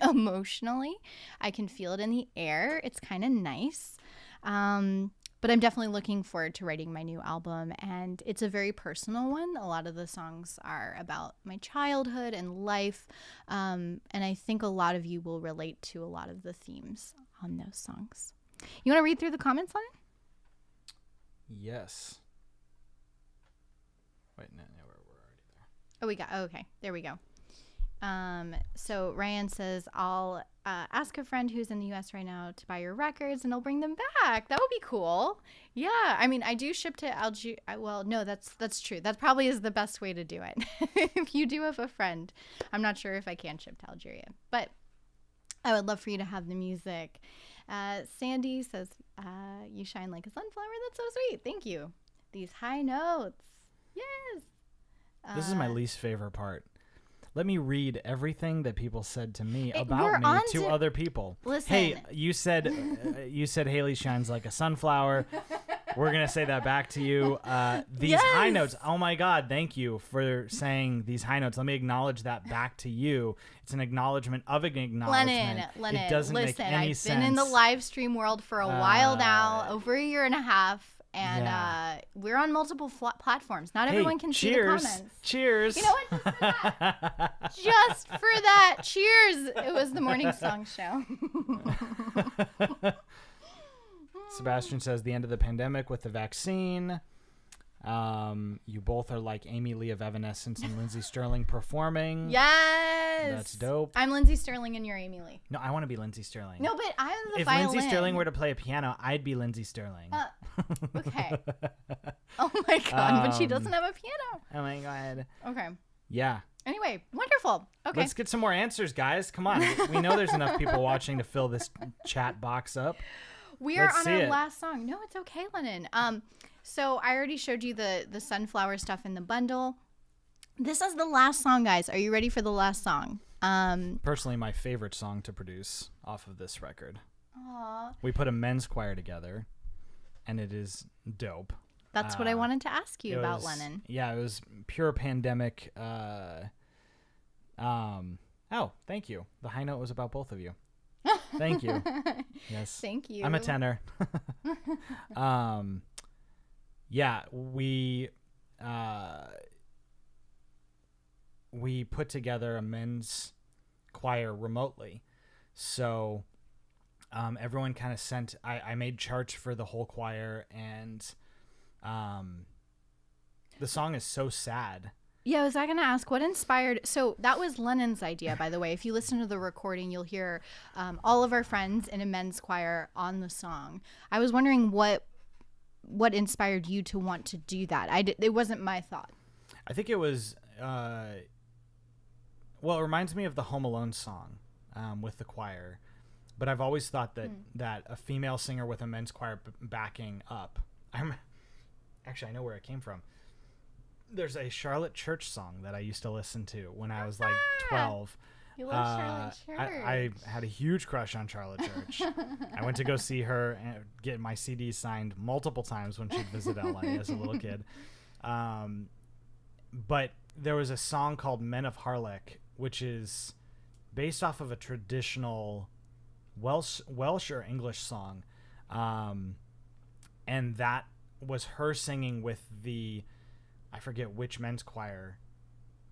emotionally. I can feel it in the air. It's kind of nice. But I'm definitely looking forward to writing my new album. And it's a very personal one. A lot of the songs are about my childhood and life. And I think a lot of you will relate to a lot of the themes on those songs. You want to read through the comments, Lennon? Yes. Wait, no, we're already there. Oh, we got. Oh, okay, there we go. So Ryan says, "I'll ask a friend who's in the U.S. right now to buy your records, and I'll bring them back. That would be cool." Yeah, I mean, I do ship to Algeria. Well, no, that's true. That probably is the best way to do it. If you do have a friend, I'm not sure if I can ship to Algeria, but I would love for you to have the music. Sandy says, "You shine like a sunflower." That's so sweet. Thank you. These high notes. Yes. This is my least favorite part. Let me read everything that people said to me about me to other people. Listen. Hey, you said Haley shines like a sunflower. We're going to say that back to you. These high notes. Oh my God. Thank you for saying these high notes. Let me acknowledge that back to you. It's an acknowledement of an acknowledgement. Lennon, it doesn't make any sense. I've been in the live stream world for a while now, over a year and a half. And we're on multiple platforms. Not everyone can see the comments. Cheers. You know what? Just for that. Cheers. It was the Morning Song Show. Sebastian says the end of the pandemic with the vaccine. You both are like Amy Lee of Evanescence and Lindsey Sterling performing. Yes. That's dope. I'm Lindsey Sterling and you're AmyLee. No, I want to be Lindsey Sterling. No, but I'm the if violin. Lindsey Sterling were to play a piano, I'd be Lindsey Sterling. Okay. Oh my God, but she doesn't have a piano. Oh my God. Okay. Yeah. Anyway, wonderful. Okay. Let's get some more answers, guys. Come on. We know there's enough people watching to fill this chat box up. We are on our last song. No, it's okay, Lennon. So I already showed you the sunflower stuff in the bundle. This is the last song, guys. Are you ready for the last song? Personally, my favorite song to produce off of this record. Aww. We put a men's choir together, and it is dope. That's what I wanted to ask you about, Lennon. Yeah, it was pure pandemic. Oh, thank you. The high note was about both of you. Thank you. Yes. Thank you. I'm a tenor. Yeah, we put together a men's choir remotely. So everyone kind of sent, I made charts for the whole choir, and the song is so sad Yeah, I was going to ask what inspired. So that was Lennon's idea, by the way. If you listen to the recording, you'll hear all of our friends in a men's choir on the song. I was wondering what inspired you to want to do that. It wasn't my thought. I think it was. Well, it reminds me of the Home Alone song with the choir, but I've always thought that a female singer with a men's choir backing up. Actually, I know where it came from. There's a Charlotte Church song that I used to listen to when I was like 12. You love Charlotte Church. I had a huge crush on Charlotte Church. I went to go see her and get my CD signed multiple times when she'd visit LA as a little kid. But there was a song called Men of Harlech, which is based off of a traditional Welsh or English song. And that was her singing with I forget which men's choir,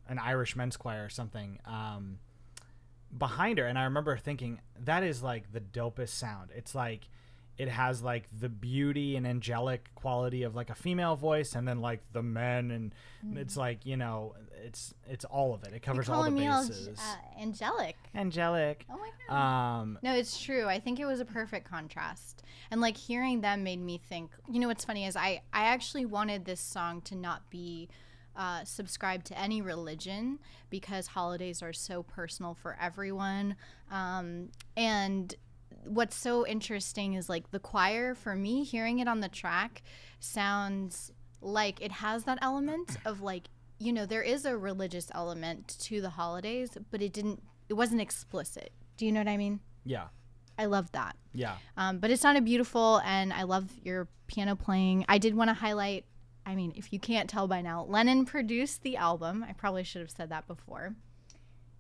an Irish men's choir or something, behind her. And I remember thinking, that is like the dopest sound. It's like, it has like the beauty and angelic quality of like a female voice, and then like the men, and it's like, it's all of it. It covers all the bases. Angelic. Oh my God. No, it's true. I think it was a perfect contrast. And like hearing them made me think, what's funny is I actually wanted this song to not be subscribed to any religion, because holidays are so personal for everyone. And what's so interesting is like the choir, for me, hearing it on the track sounds like it has that element of like, there is a religious element to the holidays, but it wasn't explicit. Do you know what I mean? Yeah. I love that. Yeah. But it sounded beautiful, and I love your piano playing. I did want to highlight, if you can't tell by now, Lennon produced the album. I probably should have said that before.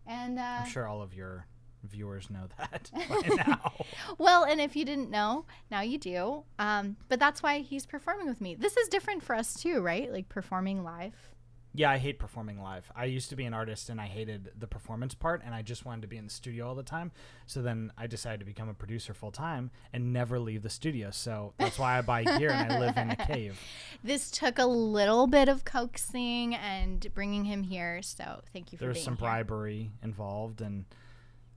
And I'm sure all of your viewers know that by now. Well, and if you didn't know, now you do. But that's why he's performing with me. This is different for us too, right? Like performing live. Yeah, I hate performing live. I used to be an artist, and I hated the performance part, and I just wanted to be in the studio all the time. So then I decided to become a producer full time and never leave the studio. So that's why I buy gear and I live in a cave. This took a little bit of coaxing and bringing him here. So thank you for being here. There's some bribery involved and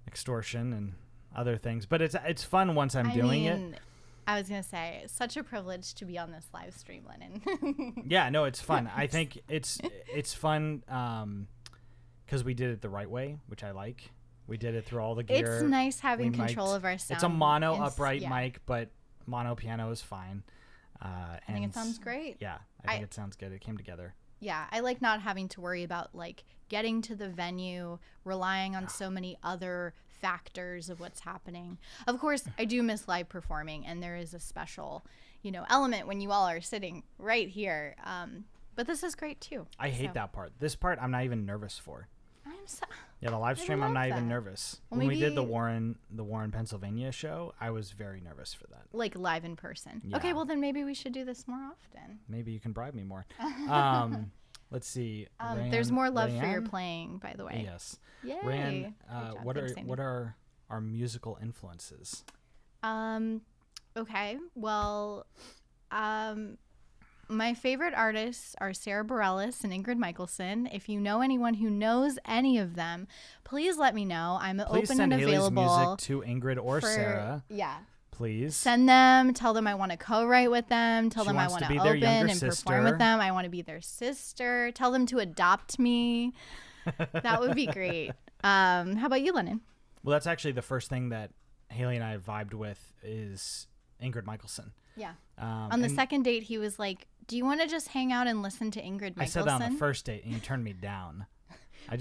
extortion and other things, but it's fun once I'm doing it. I was gonna say, it's such a privilege to be on this live stream, Lennon. Yeah, no, it's fun. I think it's fun because we did it the right way, which I like. We did it through all the gear. It's nice having control of our sound. It's a mono upright mic, but mono piano is fine. I think it sounds great. Yeah, I think it sounds good. It came together. Yeah, I like not having to worry about like getting to the venue, relying on so many other factors of what's happening. Of course, I do miss live performing, and there is a special, element when you all are sitting right here. But this is great too. I hate that part. This part, I'm not even nervous for. Yeah, the live stream, I'm not even nervous. Well, when we did the Warren, Pennsylvania show, I was very nervous for that. Like live in person. Yeah. Okay, well then maybe we should do this more often. Maybe you can bribe me more. Let's see. There's more love for your playing, by the way. Yes. Yay. Ran, what are our musical influences? Okay. Well, my favorite artists are Sarah Bareilles and Ingrid Michaelson. If you know anyone who knows any of them, please let me know. I'm open and available. Please send Haley's music to Ingrid or Sarah. Yeah. Please. Send them. Tell them I want to co-write with them. Tell them I want to open and perform with them. I want to be their sister. Tell them to adopt me. That would be great. How about you, Lennon? Well, that's actually the first thing that Haley and I vibed with is Ingrid Michaelson. Yeah. On the second date, he was like, do you want to just hang out and listen to Ingrid Michaelson? I said that on the first date, and you turned me down. I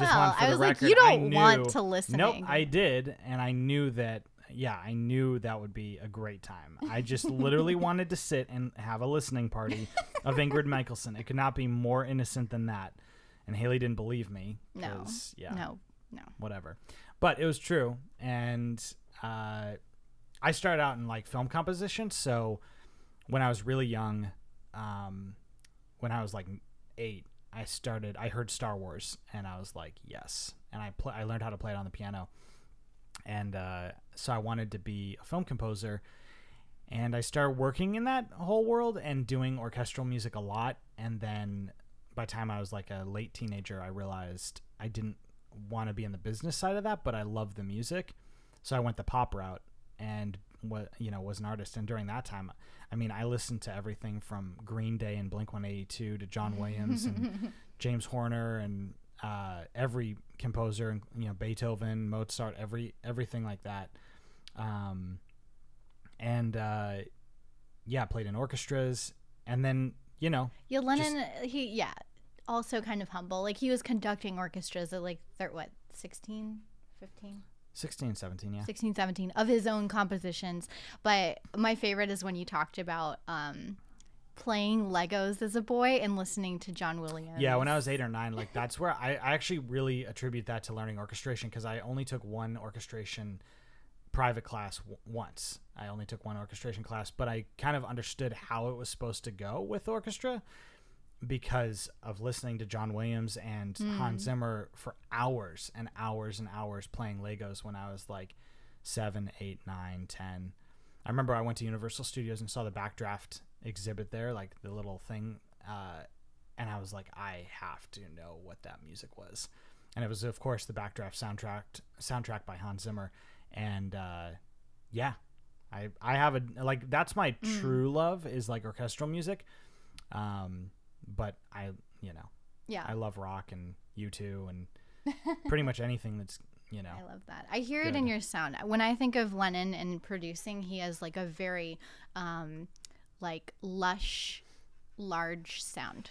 was like, you don't want to listen to Ingrid. Nope, I did, and I knew that. Yeah, I knew that would be a great time. I just literally wanted to sit and have a listening party of Ingrid Michaelson. It could not be more innocent than that. And Haley didn't believe me. No. Whatever. But it was true. And I started out in like film composition. So when I was really young, when I was like 8, I heard Star Wars, and I was like, yes. And I learned how to play it on the piano. And so I wanted to be a film composer, and I started working in that whole world and doing orchestral music a lot. And then by the time I was like a late teenager, I realized I didn't want to be in the business side of that, but I love the music. So I went the pop route and was an artist. And during that time, I mean, I listened to everything from Green Day and Blink-182 to John Williams and James Horner and every composer, and Beethoven, Mozart, everything like that. Played in orchestras, and then Lennon, also kind of humble. Like, he was conducting orchestras at 16, 15? 16, 17, yeah. 16, 17 of his own compositions. But my favorite is when you talked about playing Legos as a boy and listening to John Williams. Yeah, when I was 8 or 9, that's where I actually really attribute that to learning orchestration, because I only took one orchestration private class once. I only took one orchestration class, but I kind of understood how it was supposed to go with orchestra because of listening to John Williams and Hans Zimmer for hours and hours and hours playing Legos when I was 7, 8, 9, 10. I remember I went to Universal Studios and saw the Backdraft exhibit there, the little thing, and I was like, I have to know what that music was. And it was, of course, the Backdraft soundtrack by Hans Zimmer. And I have that's my true love, is orchestral music. But I love rock and U2 and pretty much anything that's, I love that. I hear good. It in your sound. When I think of Lennon and producing, he has a very lush, large sound.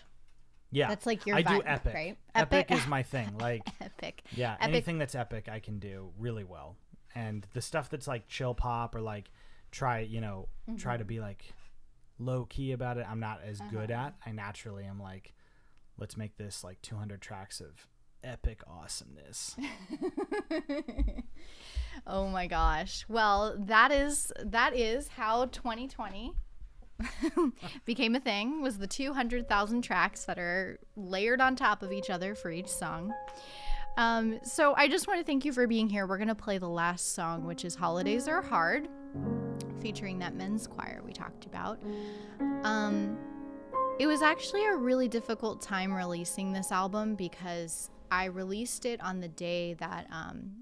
Yeah. That's your I vibe, do epic. right? Epic is my thing. Epic. Yeah, epic. Anything that's epic I can do really well. And the stuff that's chill pop or try to be low key about it, I'm not as good at. I naturally am let's make this 200 tracks of epic awesomeness. Oh my gosh. Well, that is how 2020 became a thing, was the 200,000 tracks that are layered on top of each other for each song. So I just want to thank you for being here. We're going to play the last song, which is Holidays Are Hard, featuring that men's choir we talked about. It was actually a really difficult time releasing this album because I released it on the day that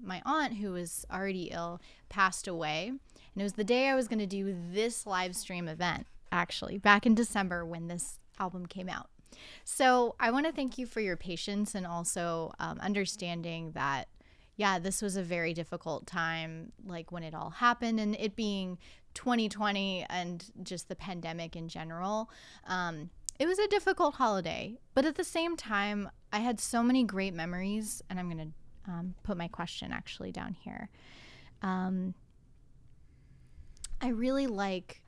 my aunt, who was already ill, passed away. And it was the day I was going to do this live stream event, actually, back in December when this album came out. So I want to thank you for your patience and also understanding that, this was a very difficult time, when it all happened, and it being 2020 and just the pandemic in general. It was a difficult holiday, but at the same time, I had so many great memories, and I'm going to put my question actually down here. I really like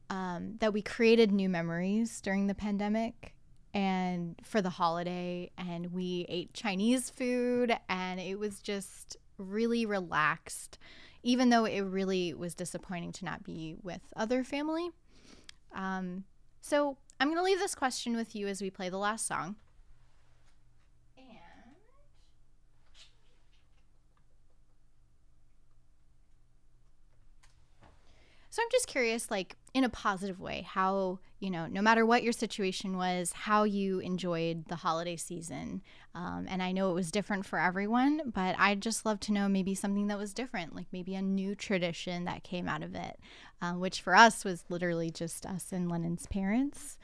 that we created new memories during the pandemic and for the holiday, and we ate Chinese food, and it was just really relaxed, even though it really was disappointing to not be with other family. So I'm going to leave this question with you as we play the last song. So I'm just curious, in a positive way, how, no matter what your situation was, how you enjoyed the holiday season. And I know it was different for everyone, but I'd just love to know maybe something that was different, maybe a new tradition that came out of it, which for us was literally just us and Lennon's parents.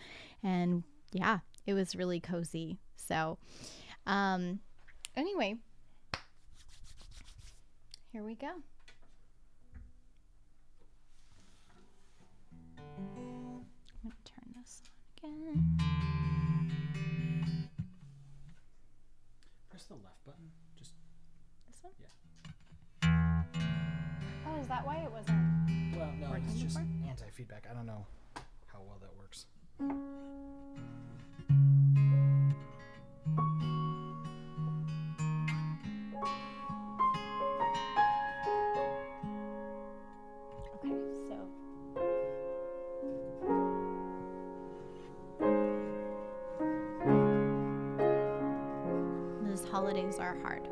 And it was really cozy. So anyway, here we go. I'm going to turn this on again. Press the left button. Just this one? Yeah. Oh, is that why it wasn't? Well, no, working it's just before? anti-feedback. I don't know how well that works. Holidays are hard.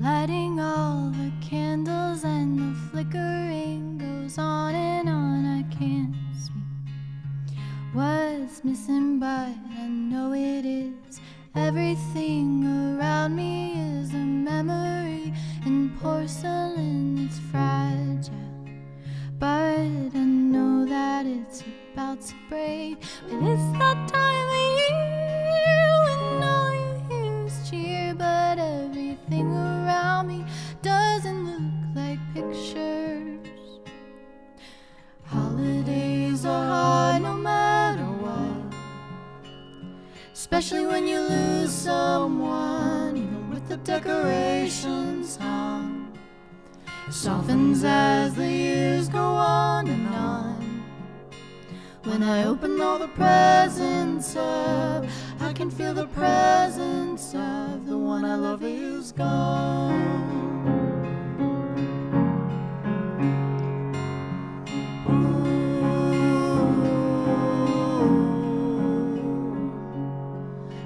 lighting all the candles, and the flickering goes on and on. I can't speak what's missing, but I know it is. Everything around me is a memory in porcelain. It's fragile, but I know that it's about to break. But it's that time of year when all you hear is cheer, but everything around me doesn't look like pictures. Holidays are hard no matter what, especially when you lose someone. Even with the decorations hung, it softens as the years go on and on. When I open all the presents up, I can feel the presence of the one I love is gone.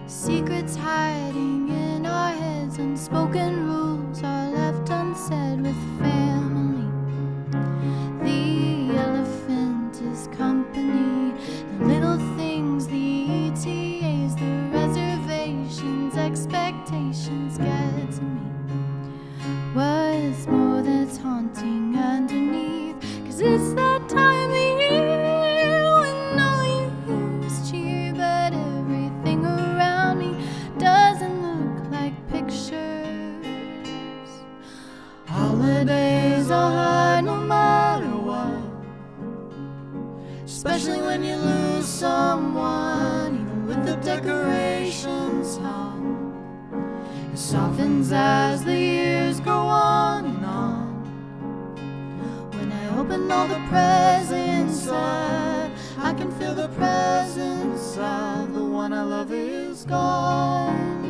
Secrets hiding in our heads, unspoken rules are left unsaid with family. The elephant is company, the little things, the ETAs, the reservations, expectations get to me. What's more that's haunting underneath, 'cause it's that time of year when all you hear is cheer, but everything around me doesn't look like pictures. Holidays are hard no matter what, especially when you lose someone. Even with the decorations hung, it softens as the years go on and on. When I open all the presents up, I can feel the presence of the one I love is gone.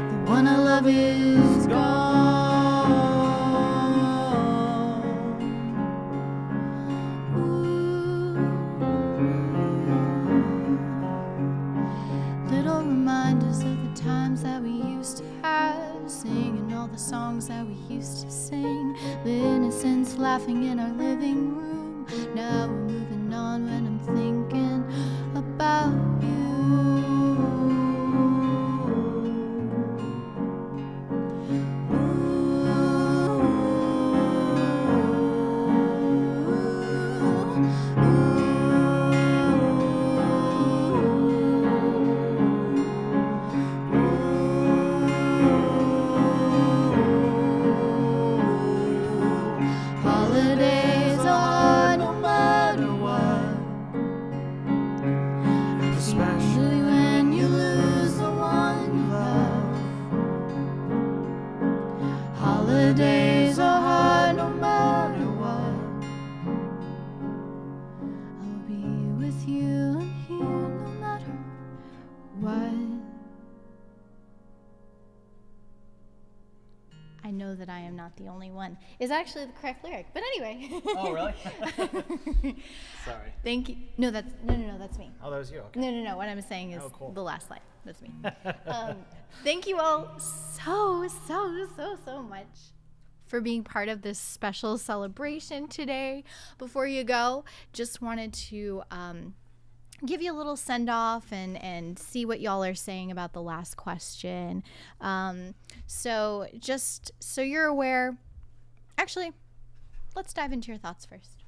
The one I love is gone. Little reminders of the times that we used to have, singing all the songs that we used to sing, the innocence laughing in our living room. Now we're moving on when I'm thinking about you. Holidays are hard no matter what, especially when you lose the one you love. Holidays are hard no matter what. I'll be with you and here no matter what. I know that I am not the only one is actually the correct lyric, but anyway. Oh, really? Sorry. Thank you. No, that's me. Oh, that was you. Okay. No. What I'm saying is cool. the last line. That's me. Thank you all so much for being part of this special celebration today. Before you go, just wanted to give you a little send off and see what y'all are saying about the last question. So just so you're aware, actually, let's dive into your thoughts first.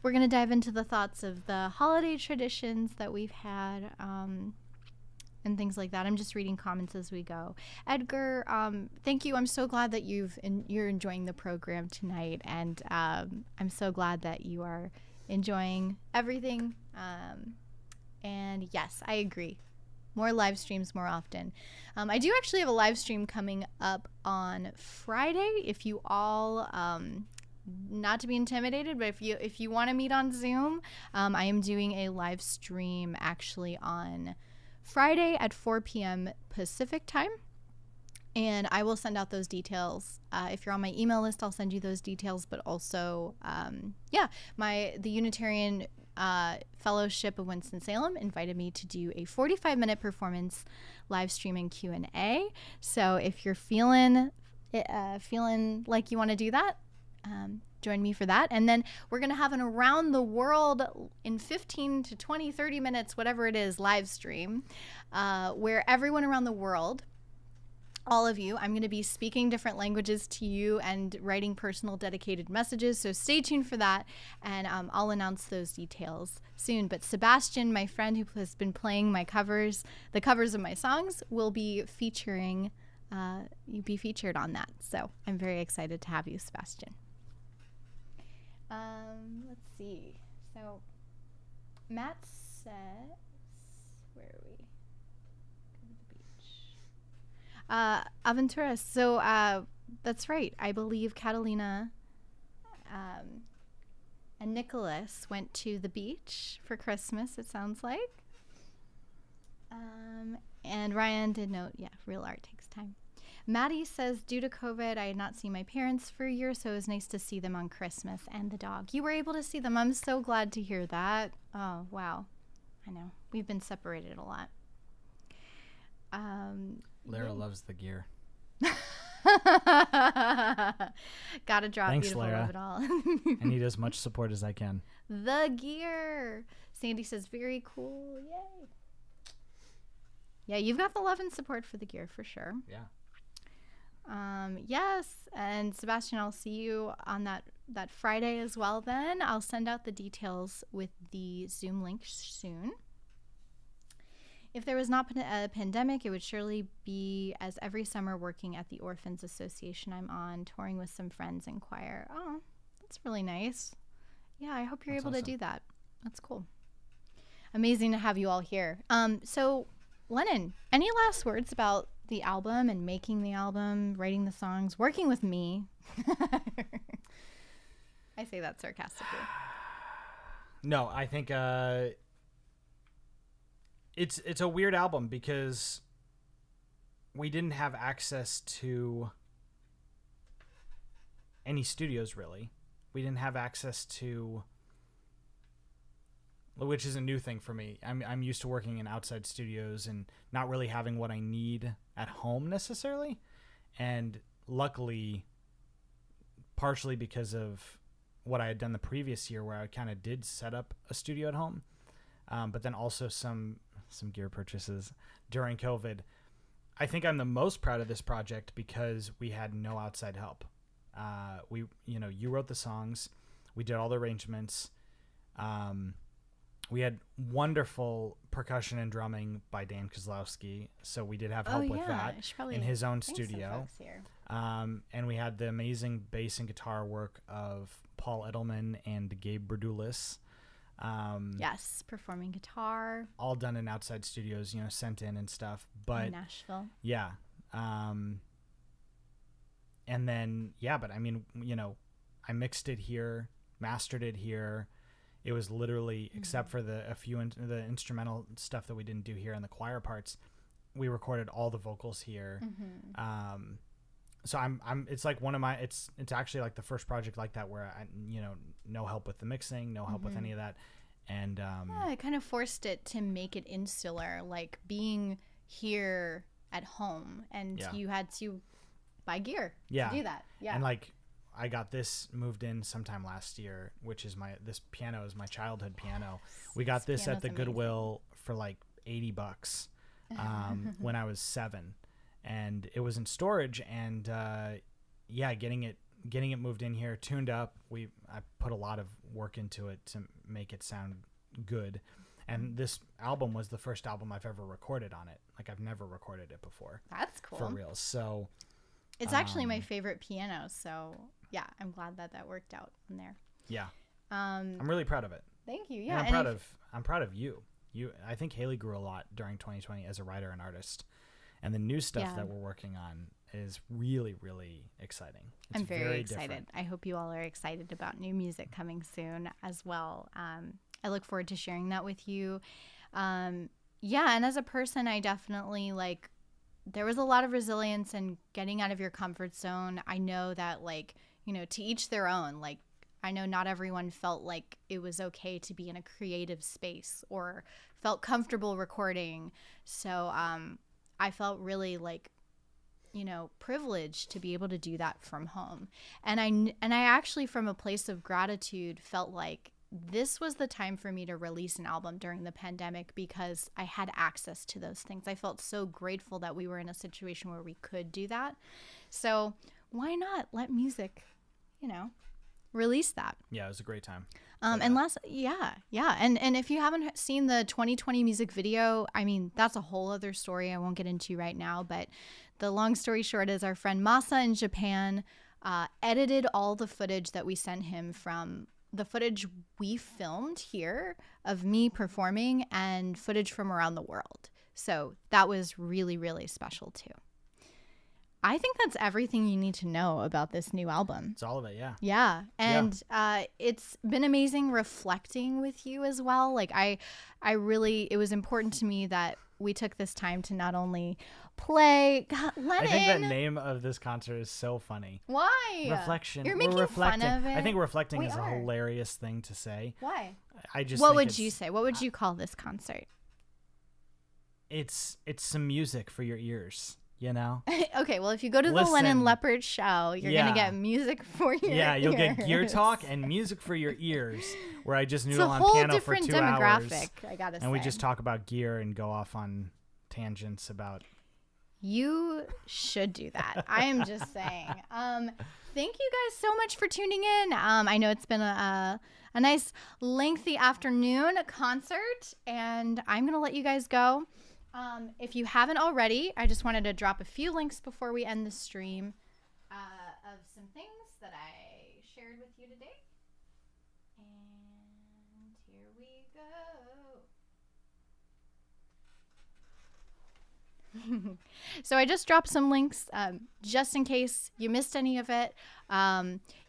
We're going to dive into the thoughts of the holiday traditions that we've had, and things like that. I'm just reading comments as we go. Edgar, thank you. I'm so glad that you're enjoying the program tonight, and I'm so glad that you are enjoying everything. And yes, I agree. More live streams more often. I do actually have a live stream coming up on Friday. If you all, not to be intimidated, but if you want to meet on Zoom, I am doing a live stream actually on Friday at 4 p.m. Pacific time. And I will send out those details. If you're on my email list, I'll send you those details. But also, the Unitarian Fellowship of Winston-Salem invited me to do a 45-minute performance live stream and Q&A. So if you're feeling like you want to do that, join me for that. And then we're going to have an around the world in 15 to 20, 30 minutes, whatever it is, live stream, where everyone around the world, all of you, I'm going to be speaking different languages to you and writing personal dedicated messages. So stay tuned for that. And I'll announce those details soon. But Sebastian, my friend who has been playing my covers, the covers of my songs, will be featured on that. So I'm very excited to have you, Sebastian. Let's see. So Matt says, where are we? Go to the beach. Aventuras. So that's right. I believe Catalina and Nicholas went to the beach for Christmas, it sounds like. And Ryan did note, real art takes time. Maddie says, due to COVID, I had not seen my parents for a year, so it was nice to see them on Christmas and the dog. You were able to see them. I'm so glad to hear that. Oh, wow. I know. We've been separated a lot. Lara loves the gear. Gotta drop. Thanks, beautiful Lara. love it all. I need as much support as I can. The gear. Sandy says, very cool. Yay. Yeah, you've got the love and support for the gear for sure. Yeah. Yes, and Sebastian, I'll see you on that Friday as well then. I'll send out the details with the Zoom link soon. If there was not a pandemic, it would surely be as every summer working at the Orphans Association I'm on, touring with some friends in choir. Oh, that's really nice. Yeah, I hope you're able to do that. That's cool. Amazing to have you all here. So, Lennon, any last words about the album and making the album, writing the songs, working with me? I say that sarcastically. No, I think it's a weird album because we didn't have access to any studios, really. We didn't have access to, which is a new thing for me. I'm used to working in outside studios and not really having what I need at home necessarily. And luckily, partially because of what I had done the previous year where I kind of did set up a studio at home, but then also some gear purchases during COVID. I think I'm the most proud of this project because we had no outside help. You wrote the songs, we did all the arrangements. We had wonderful percussion and drumming by Dan Kozlowski, so we did have help with that in his own studio. And we had the amazing bass and guitar work of Paul Edelman and Gabe Berdulis. Yes, performing guitar. All done in outside studios, sent in and stuff. But in Nashville. Yeah. And then, but I mean, I mixed it here, mastered it here. It was literally, except for the instrumental stuff that we didn't do here and the choir parts, we recorded all the vocals here. So it's like one of my, it's actually like the first project like that where I, no help with the mixing, no help with any of that. And, it kind of forced it to make it insular, like being here at home, and you had to buy gear to do that. Yeah. And like, I got this moved in sometime last year, which is this piano is my childhood piano. We got this at the Goodwill for like $80 when I was 7, and it was in storage. And getting it moved in here, tuned up. I put a lot of work into it to make it sound good. And this album was the first album I've ever recorded on it. Like, I've never recorded it before. That's cool. For real. So it's actually my favorite piano. So yeah, I'm glad that worked out in there. Yeah. I'm really proud of it. Thank you. Yeah. And I'm proud of you. I think Haley grew a lot during 2020 as a writer and artist. And the new stuff that we're working on is really, really exciting. I'm very excited. Different. I hope you all are excited about new music coming soon as well. I look forward to sharing that with you. And as a person, I definitely there was a lot of resilience in getting out of your comfort zone. I know that to each their own. Like, I know not everyone felt like it was okay to be in a creative space or felt comfortable recording. So I felt really like, privileged to be able to do that from home. And I actually, from a place of gratitude, felt like this was the time for me to release an album during the pandemic because I had access to those things. I felt so grateful that we were in a situation where we could do that. So why not let music, release that? Yeah, it was a great time. And if you haven't seen the 2020 music video, I mean, that's a whole other story I won't get into right now. But the long story short is our friend Masa in Japan edited all the footage that we sent him from the footage we filmed here of me performing and footage from around the world. So that was really, really special too. I think that's everything you need to know about this new album. It's all of it, yeah. Yeah. And it's been amazing reflecting with you as well. Like it was important to me that we took this time to not only play Lennon. I think that name of this concert is so funny. Why? Reflection. You're making fun of it. I think reflecting is a hilarious thing to say. Why? What would you say? What would you call this concert? It's some music for your ears. Okay, well, if you go to the Lennon Leopard show, you're going to get music for your ears. Yeah, you'll get gear talk and music for your ears, where I just noodle on piano for 2 hours. It's a whole different demographic, I got to say. And we just talk about gear and go off on tangents about... You should do that. I am just saying. Thank you guys so much for tuning in. I know it's been a nice, lengthy afternoon concert, and I'm going to let you guys go. If you haven't already, I just wanted to drop a few links before we end the stream of some things that I shared with you today. And here we go. So I just dropped some links just in case you missed any of it.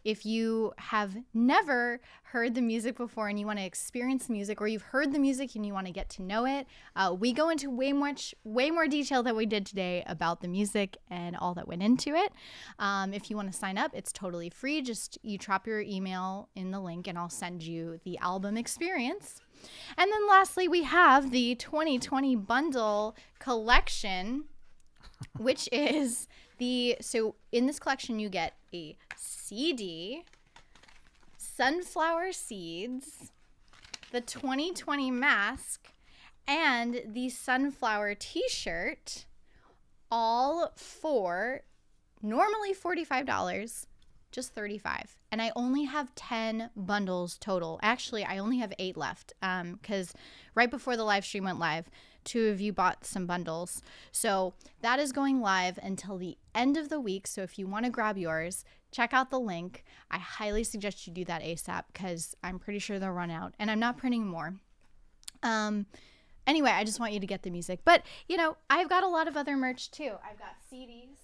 If you have never heard the music before and you want to experience music, or you've heard the music and you want to get to know it, we go into way more detail than we did today about the music and all that went into it. If you want to sign up, it's totally free. Just you drop your email in the link and I'll send you the album experience. And then lastly, we have the 2020 bundle collection, which is so in this collection you get a CD, sunflower seeds, the 2020 mask, and the sunflower t-shirt, all for normally $45, just $35. And I only have 10 bundles total. Actually, I only have 8 left because right before the live stream went live, 2 of you bought some bundles. So that is going live until the end of the week. So if you want to grab yours, check out the link. I highly suggest you do that ASAP because I'm pretty sure they'll run out. And I'm not printing more. Anyway, I just want you to get the music. But, I've got a lot of other merch too. I've got CDs.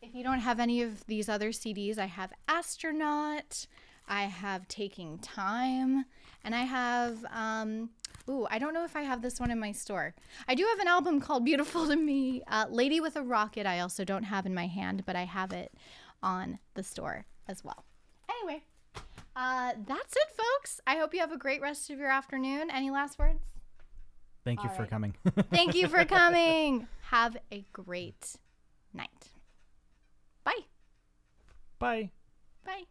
If you don't have any of these other CDs, I have Astronaut, I have Taking Time, and I have, I don't know if I have this one in my store. I do have an album called Beautiful to Me. Lady with a Rocket I also don't have in my hand, but I have it on the store as well. Anyway, that's it, folks. I hope you have a great rest of your afternoon. Any last words? Thank you for coming. Thank you for coming. Have a great night. Bye. Bye. Bye.